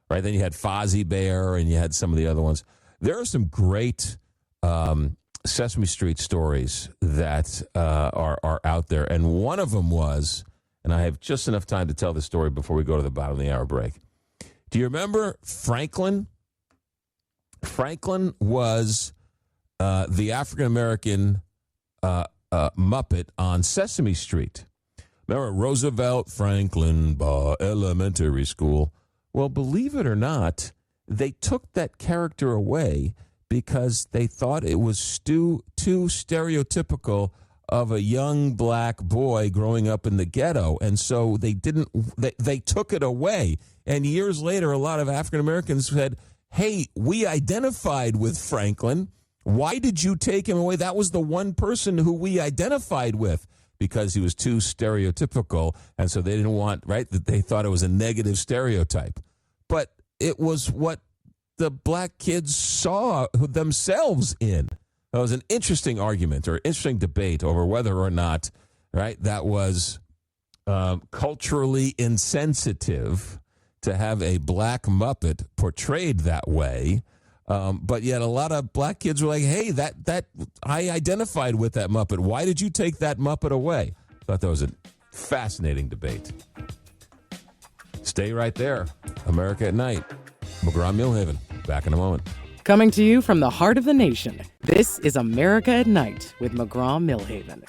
right? Then you had Fozzie Bear and you had some of the other ones. There are some great Sesame Street stories that are out there. And one of them was, and I have just enough time to tell the story before we go to the bottom of the hour break. Do you remember Franklin? Franklin was the African-American Muppet on Sesame Street. Remember Roosevelt Franklin Elementary School? Well, believe it or not, they took that character away because they thought it was too stereotypical of a young black boy growing up in the ghetto. And so they took it away. And years later, a lot of African Americans said, hey, we identified with Franklin. Why did you take him away? That was the one person who we identified with, because he was too stereotypical. And so they didn't want, right, that they thought it was a negative stereotype. But it was what the black kids saw themselves in. That was an interesting argument or interesting debate over whether or not, right, that was culturally insensitive to have a black Muppet portrayed that way. But yet a lot of black kids were like, hey, that I identified with that Muppet. Why did you take that Muppet away? I thought that was a fascinating debate. Stay right there. America at Night. McGraw Milhaven. Back in a moment. Coming to you from the heart of the nation, this is America at Night with McGraw Milhaven.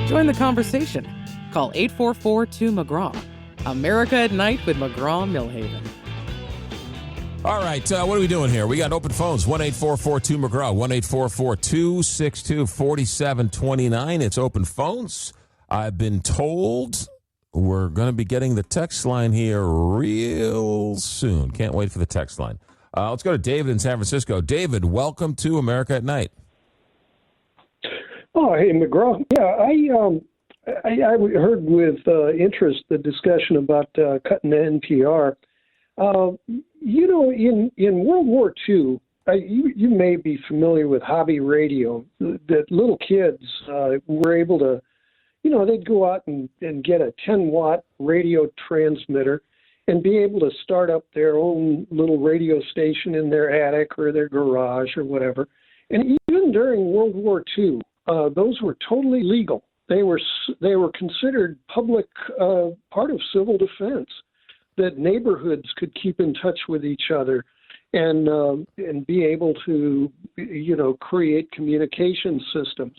Join the conversation. Call 844-2-McGraw. America at Night with McGraw Milhaven. All right, what are we doing here? We got open phones, 1-844-2-McGraw, 1-844-262-4729. It's open phones. I've been told we're going to be getting the text line here real soon. Can't wait for the text line. Let's go to David in San Francisco. David, welcome to America at Night. Oh, hey, McGraw. Yeah, I heard with interest the discussion about cutting the NPR. In World War II, you may be familiar with hobby radio, that little kids were able to, they'd go out and get a 10-watt radio transmitter and be able to start up their own little radio station in their attic or their garage or whatever. And even during World War II, those were totally legal. They were considered public part of civil defense, that neighborhoods could keep in touch with each other and be able to, create communication systems.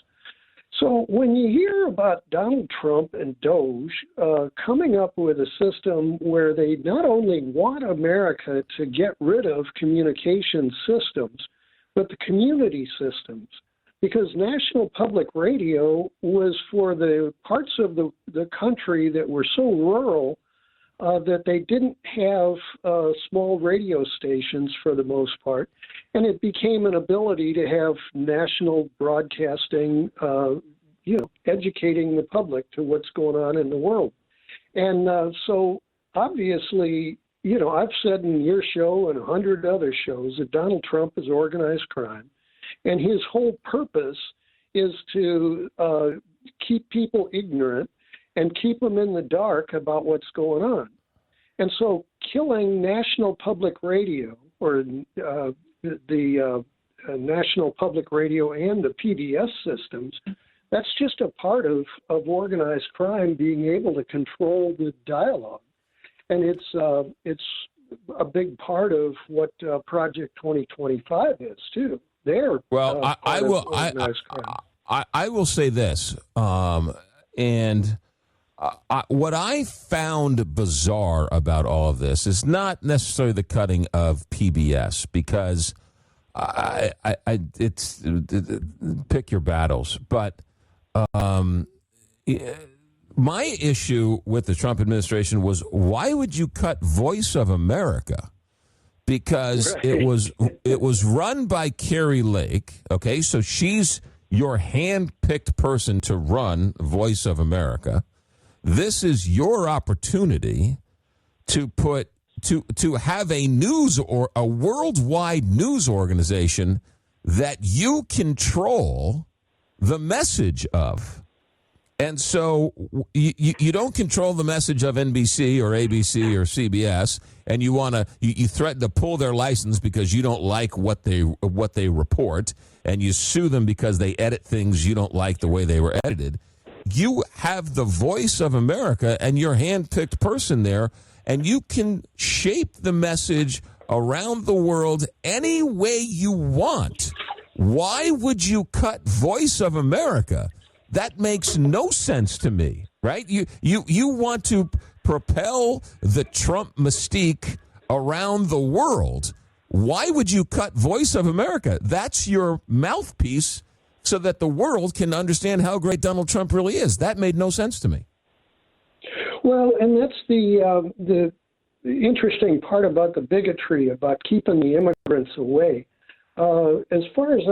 So when you hear about Donald Trump and Doge coming up with a system where they not only want America to get rid of communication systems, but the community systems, because National Public Radio was for the parts of the country that were so rural that they didn't have small radio stations for the most part, and it became an ability to have national broadcasting, educating the public to what's going on in the world. And so obviously, I've said in your show and 100 other shows that Donald Trump is organized crime, and his whole purpose is to keep people ignorant and keep them in the dark about what's going on. And so killing National Public Radio, or the National Public Radio and the PBS systems, that's just a part of organized crime being able to control the dialogue. And it's a big part of what Project 2025 is, too. I will say this, and what I found bizarre about all of this is not necessarily the cutting of PBS, because it's pick your battles. But my issue with the Trump administration was, why would you cut Voice of America? Because it was run by Carrie Lake. Okay, so she's your hand-picked person to run Voice of America. This is your opportunity to have a news or a worldwide news organization that you control the message of. And so you don't control the message of NBC or ABC or CBS, and you threaten to pull their license because you don't like what they report, and you sue them because they edit things you don't like the way they were edited. You have the Voice of America and your hand-picked person there, and you can shape the message around the world any way you want. Why would you cut Voice of America? That makes no sense to me, right? You want to propel the Trump mystique around the world. Why would you cut Voice of America? That's your mouthpiece so that the world can understand how great Donald Trump really is. That made no sense to me. Well, and that's the interesting part about the bigotry, about keeping the immigrants away. As far as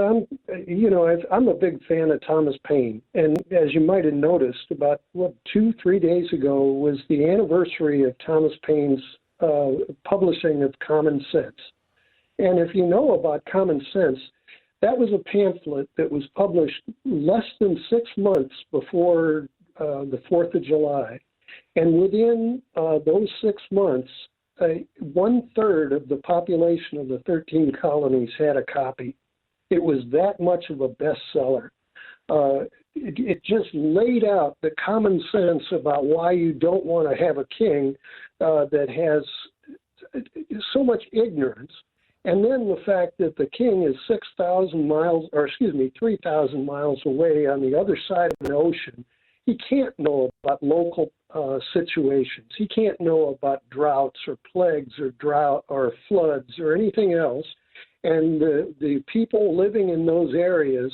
I'm a big fan of Thomas Paine, and as you might have noticed, about 2-3 days ago was the anniversary of Thomas Paine's publishing of Common Sense. And if you know about Common Sense, that was a pamphlet that was published less than 6 months before the 4th of July. And within those 6 months, 1/3 of the population of the 13 colonies had a copy. It was that much of a bestseller. It just laid out the common sense about why you don't want to have a king that has so much ignorance. And then the fact that the king is 3,000 miles away on the other side of the ocean. He can't know about local situations. He can't know about droughts or plagues or drought or floods or anything else. And the people living in those areas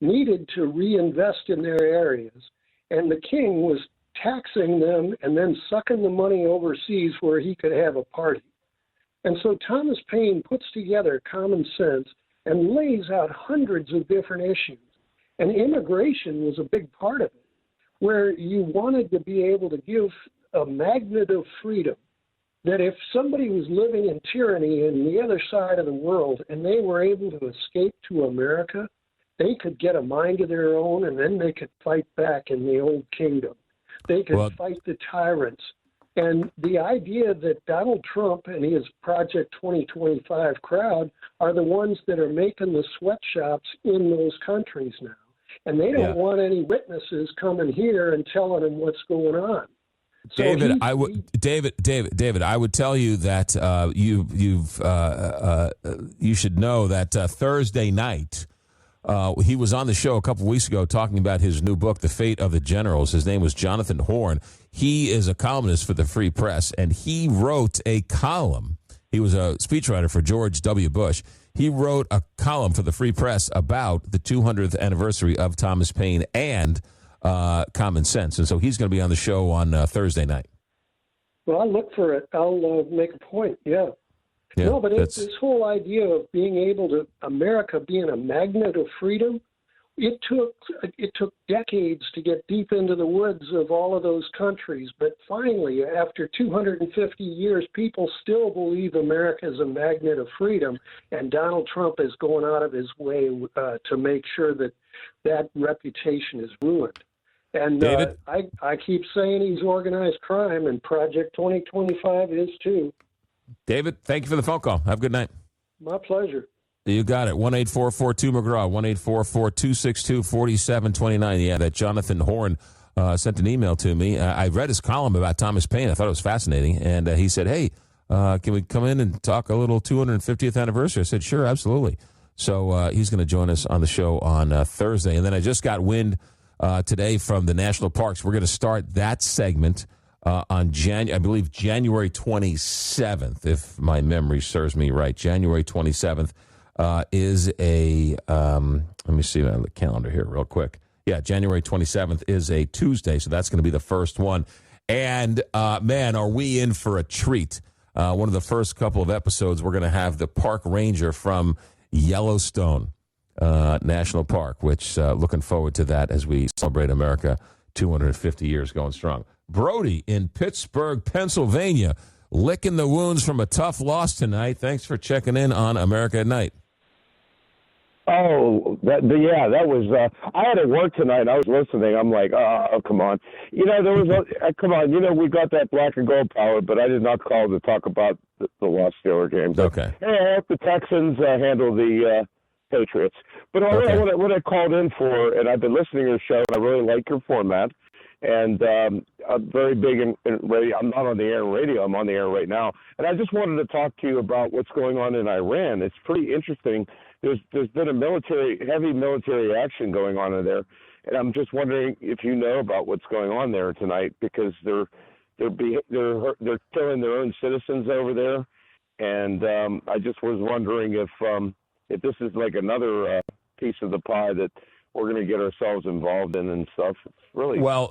needed to reinvest in their areas. And the king was taxing them and then sucking the money overseas where he could have a party. And so Thomas Paine puts together Common Sense and lays out hundreds of different issues. And immigration was a big part of it, where you wanted to be able to give a magnet of freedom that if somebody was living in tyranny in the other side of the world and they were able to escape to America, they could get a mind of their own, and then they could fight back in the old kingdom. They could fight the tyrants. And the idea that Donald Trump and his Project 2025 crowd are the ones that are making the sweatshops in those countries now. And they don't want any witnesses coming here and telling them what's going on. So David, I would tell you that you should know that Thursday night he was on the show a couple weeks ago talking about his new book, The Fate of the Generals. His name was Jonathan Horn. He is a columnist for the Free Press, and he wrote a column. He was a speechwriter for George W. Bush. He wrote a column for the Free Press about the 200th anniversary of Thomas Paine and Common Sense. And so he's going to be on the show on Thursday night. Well, I'll look for it. I'll make a point, yeah. No, but it's this whole idea of being able to, America being a magnet of freedom, it took decades to get deep into the woods of all of those countries. But finally, after 250 years, people still believe America is a magnet of freedom, and Donald Trump is going out of his way to make sure that that reputation is ruined. And I keep saying he's organized crime, and Project 2025 is too. David, thank you for the phone call. Have a good night. My pleasure. You got it. 1-844-2-McGraw, 1-844-262-4729. Yeah, that Jonathan Horn sent an email to me. I read his column about Thomas Paine. I thought it was fascinating. And he said, hey, can we come in and talk a little 250th anniversary? I said, sure, absolutely. So he's going to join us on the show on Thursday. And then I just got wind today from the national parks. We're going to start that segment on January 27th, if my memory serves me right. January 27th is a, let me see on the calendar here real quick. Yeah, January 27th is a Tuesday, so that's going to be the first one. And, man, are we in for a treat. One of the first couple of episodes, we're going to have the park ranger from Yellowstone National Park, which looking forward to that as we celebrate America 250 years going strong. Brody in Pittsburgh, Pennsylvania, licking the wounds from a tough loss tonight. Thanks for checking in on America at Night. Oh, that was. I had to work tonight. I was listening. I'm like, oh, come on. There was. Come on. We got that black and gold power, but I did not call to talk about the lost Steeler game. But, okay. Hey, I hope the Texans handle the Patriots. But what I called in for, and I've been listening to your show, and I really like your format. And I'm very big in radio. I'm not on the air in radio. I'm on the air right now. And I just wanted to talk to you about what's going on in Iran. It's pretty interesting. There's been a heavy military action going on in there. And I'm just wondering if you know about what's going on there tonight, because they're killing their own citizens over there. And I just was wondering if this is like another piece of the pie that we're going to get ourselves involved in and stuff. It's really no.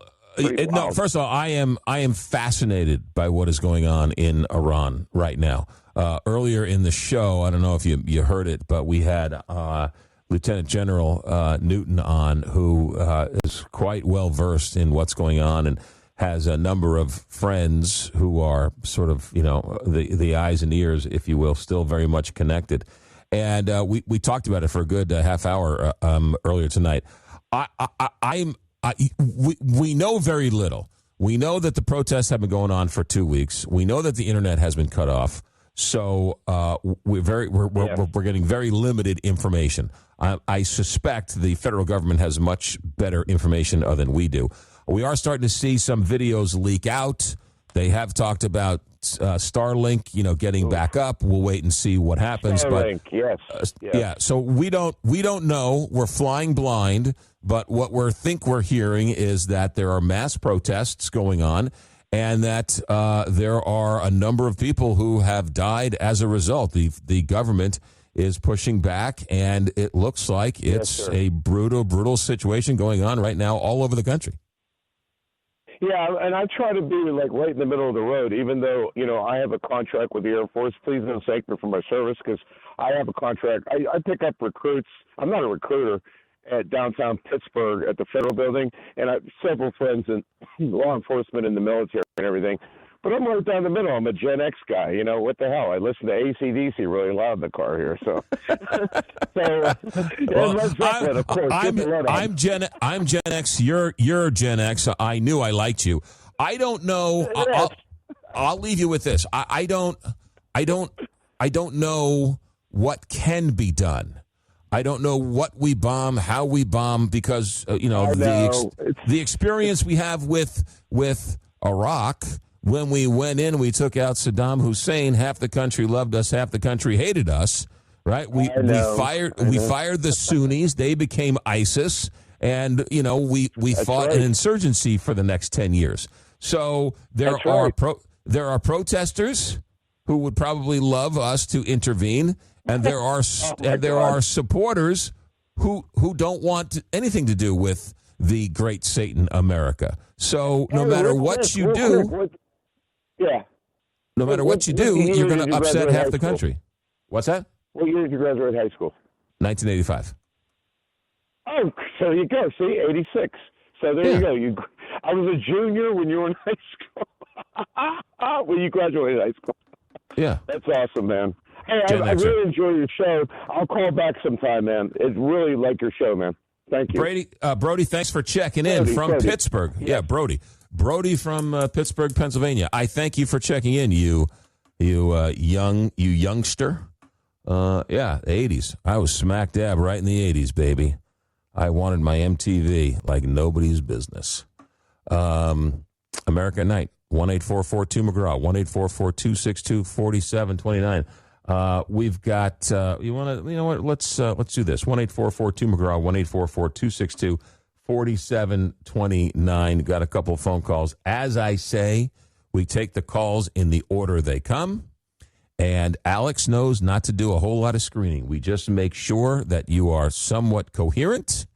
First of all, I am fascinated by what is going on in Iran right now. Earlier in the show, I don't know if you heard it, but we had Lieutenant General Newton on, who is quite well versed in what's going on and has a number of friends who are sort of the eyes and ears, if you will, still very much connected. And we talked about it for a good half hour earlier tonight. We know very little. We know that the protests have been going on for 2 weeks. We know that the internet has been cut off. So we're getting very limited information. I suspect the federal government has much better information than we do. We are starting to see some videos leak out. They have talked about Starlink, getting back up. We'll wait and see what happens. Starlink, yes. Yeah. So we don't know. We're flying blind. But what we're hearing is that there are mass protests going on, and that there are a number of people who have died as a result. The government is pushing back, and it looks like it's a brutal situation going on right now all over the country. Yeah, and I try to be like right in the middle of the road, even though, I have a contract with the Air Force. Please don't thank me for my service, because I have a contract. I pick up recruits. I'm not a recruiter at downtown Pittsburgh at the Federal Building, and I have several friends in law enforcement and the military and everything. But I'm right down the middle. I'm a Gen X guy. You know, what the hell? I listen to AC/DC really loud in the car here. So, I'm Gen X. You're Gen X. I knew I liked you. I don't know. I'll leave you with this. I don't know what can be done. I don't know what we bomb, how we bomb, because the experience we have with Iraq. When we went in, we took out Saddam Hussein. Half the country loved us, half the country hated us. Right? We fired the Sunnis. They became ISIS, and we fought an insurgency for the next 10 years. So there are protesters who would probably love us to intervene, and there are supporters who don't want anything to do with the great Satan America. So no matter what you do. Yeah. No matter what you do, you're going to upset half the country. What's that? What year did you graduate high school? 1985. Oh, so you go. See, 86. So there you go. I was a junior when you were in high school. When you graduated high school. Yeah. That's awesome, man. Hey, I really enjoy your show. I'll call back sometime, man. It's really like your show, man. Thank you. Brody, thanks for checking in from Pittsburgh. Yeah, Brody. Brody from Pittsburgh, Pennsylvania. I thank you for checking in, you youngster. The 80s. I was smack dab right in the 80s, baby. I wanted my MTV like nobody's business. America at Night, 1-844-2-McGraw, 1-844-262-4729. We've got, let's do this. 1-844-2-McGraw, 1-844-262-4729. Got a couple of phone calls. As I say, we take the calls in the order they come. And Alex knows not to do a whole lot of screening. We just make sure that you are somewhat coherent.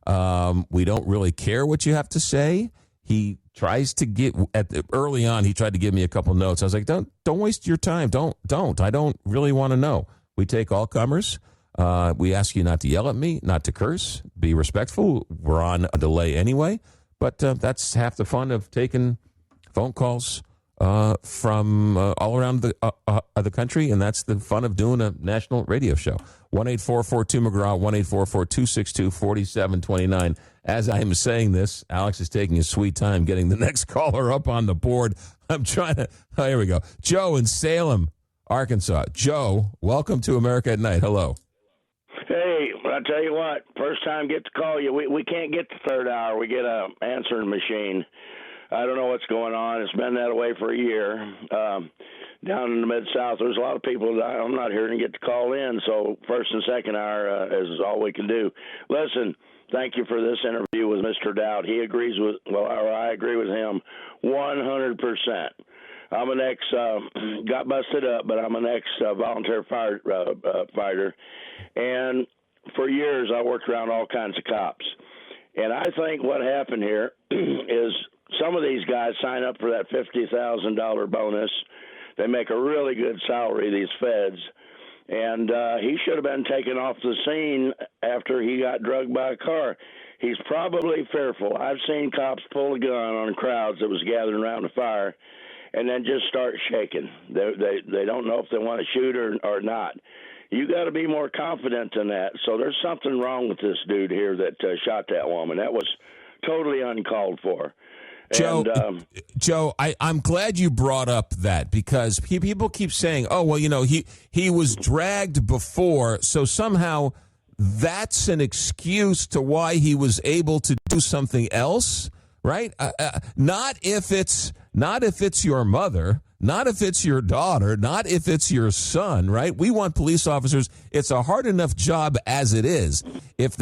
We don't really care what you have to say. He tries to early on, he tried to give me a couple notes. I was like, don't waste your time. Don't. I don't really want to know. We take all comers. We ask you not to yell at me, not to curse, be respectful. We're on a delay anyway. But that's half the fun of taking phone calls from all around the country, and that's the fun of doing a national radio show. 1-844-2-McGraw, 1-844-262-4729. As I am saying this, Alex is taking his sweet time getting the next caller up on the board. I'm trying to... Oh, here we go. Joe in Salem, Arkansas. Joe, welcome to America at Night. Hello. Hey, I tell you what, first time get to call you. We can't get the third hour. We get a answering machine. I don't know what's going on. It's been that way for a year. Down in the Mid-South, there's a lot of people that I'm not hearing get to call in, so first and second hour is all we can do. Listen, thank you for this interview with Mr. Dowd. He agrees with, I agree with him 100%. I'm an got busted up, but I'm an volunteer fighter. And for years, I worked around all kinds of cops. And I think what happened here is some of these guys sign up for that $50,000 bonus. They make a really good salary, these feds. And he should have been taken off the scene after he got drugged by a car. He's probably fearful. I've seen cops pull a gun on crowds that was gathering around a fire and then just start shaking. They don't know if they want to shoot or not. You got to be more confident than that. So there's something wrong with this dude here that shot that woman. That was totally uncalled for. Joe, I'm glad you brought up that, because people keep saying, oh, well, he was dragged before, so somehow that's an excuse to why he was able to do something else, right? Not if it's your mother, not if it's your daughter, not if it's your son, right? We want police officers. It's a hard enough job as it is. If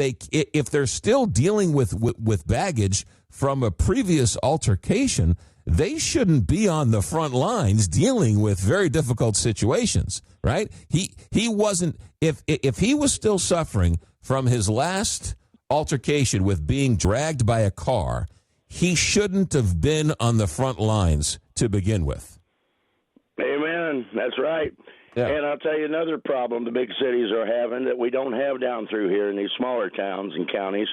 they're still dealing with baggage from a previous altercation, they shouldn't be on the front lines dealing with very difficult situations, right? He wasn't, if he was still suffering from his last altercation with being dragged by a car, he shouldn't have been on the front lines to begin with. Amen. That's right. Yeah. And I'll tell you another problem the big cities are having that we don't have down through here in these smaller towns and counties.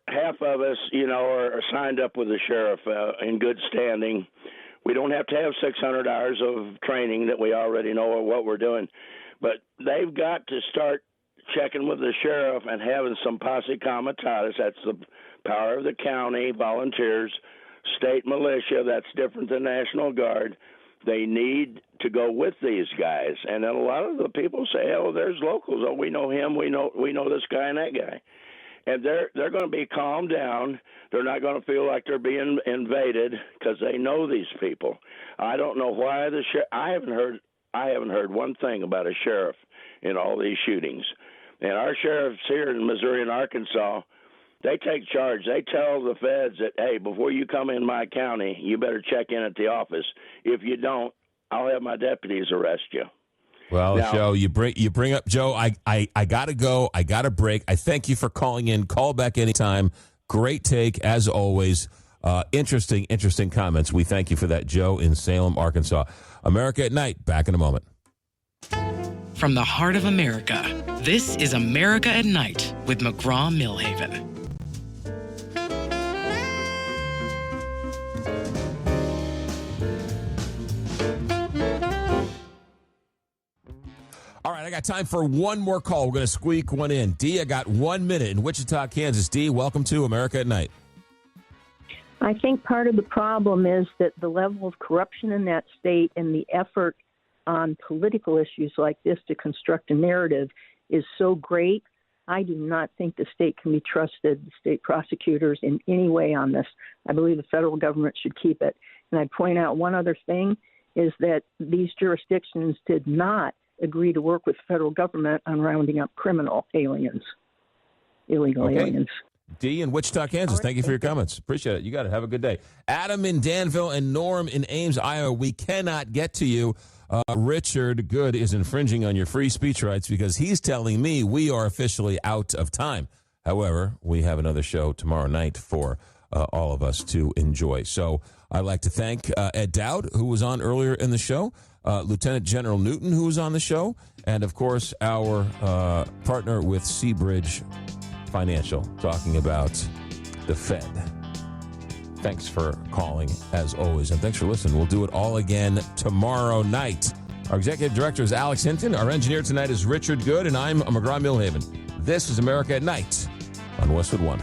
Half of us, are signed up with the sheriff in good standing. We don't have to have 600 hours of training that we already know what we're doing. But they've got to start checking with the sheriff and having some posse comitatus. That's the power of the county, volunteers, state militia. That's different than National Guard. They need to go with these guys. And then a lot of the people say, oh, there's locals. Oh, we know him. We know this guy and that guy. And they're going to be calmed down. They're not going to feel like they're being invaded because they know these people. I don't know why the sheriff. I haven't heard one thing about a sheriff in all these shootings. And our sheriffs here in Missouri and Arkansas, they take charge. They tell the feds that, hey, before you come in my county, you better check in at the office. If you don't, I'll have my deputies arrest you. Well, now, Joe, you bring up, Joe, I got to go. I got to break. I thank you for calling in. Call back anytime. Great take, as always. Interesting comments. We thank you for that, Joe in Salem, Arkansas. America at Night, back in a moment. From the heart of America, this is America at Night with McGraw Milhaven. All right, I got time for one more call. We're going to squeak one in. Dee, I got 1 minute in Wichita, Kansas. Dee, welcome to America at Night. I think part of the problem is that the level of corruption in that state and the effort on political issues like this to construct a narrative is so great. I do not think the state can be trusted, the state prosecutors, in any way on this. I believe the federal government should keep it. And I'd point out one other thing is that these jurisdictions did not agree to work with the federal government on rounding up criminal aliens, illegal aliens. Dee in Wichita, Kansas, thank you for your comments. Appreciate it. You got it. Have a good day. Adam in Danville and Norm in Ames, Iowa, we cannot get to you. Richard Good is infringing on your free speech rights because he's telling me we are officially out of time. However, we have another show tomorrow night for all of us to enjoy. So I'd like to thank Ed Dowd, who was on earlier in the show, Lieutenant General Newton, who was on the show, and, of course, our partner with SeaBridge Financial, talking about the Fed. Thanks for calling, as always, and thanks for listening. We'll do it all again tomorrow night. Our executive director is Alex Hinton. Our engineer tonight is Richard Good, and I'm McGraw Milhaven. This is America at Night on Westwood One.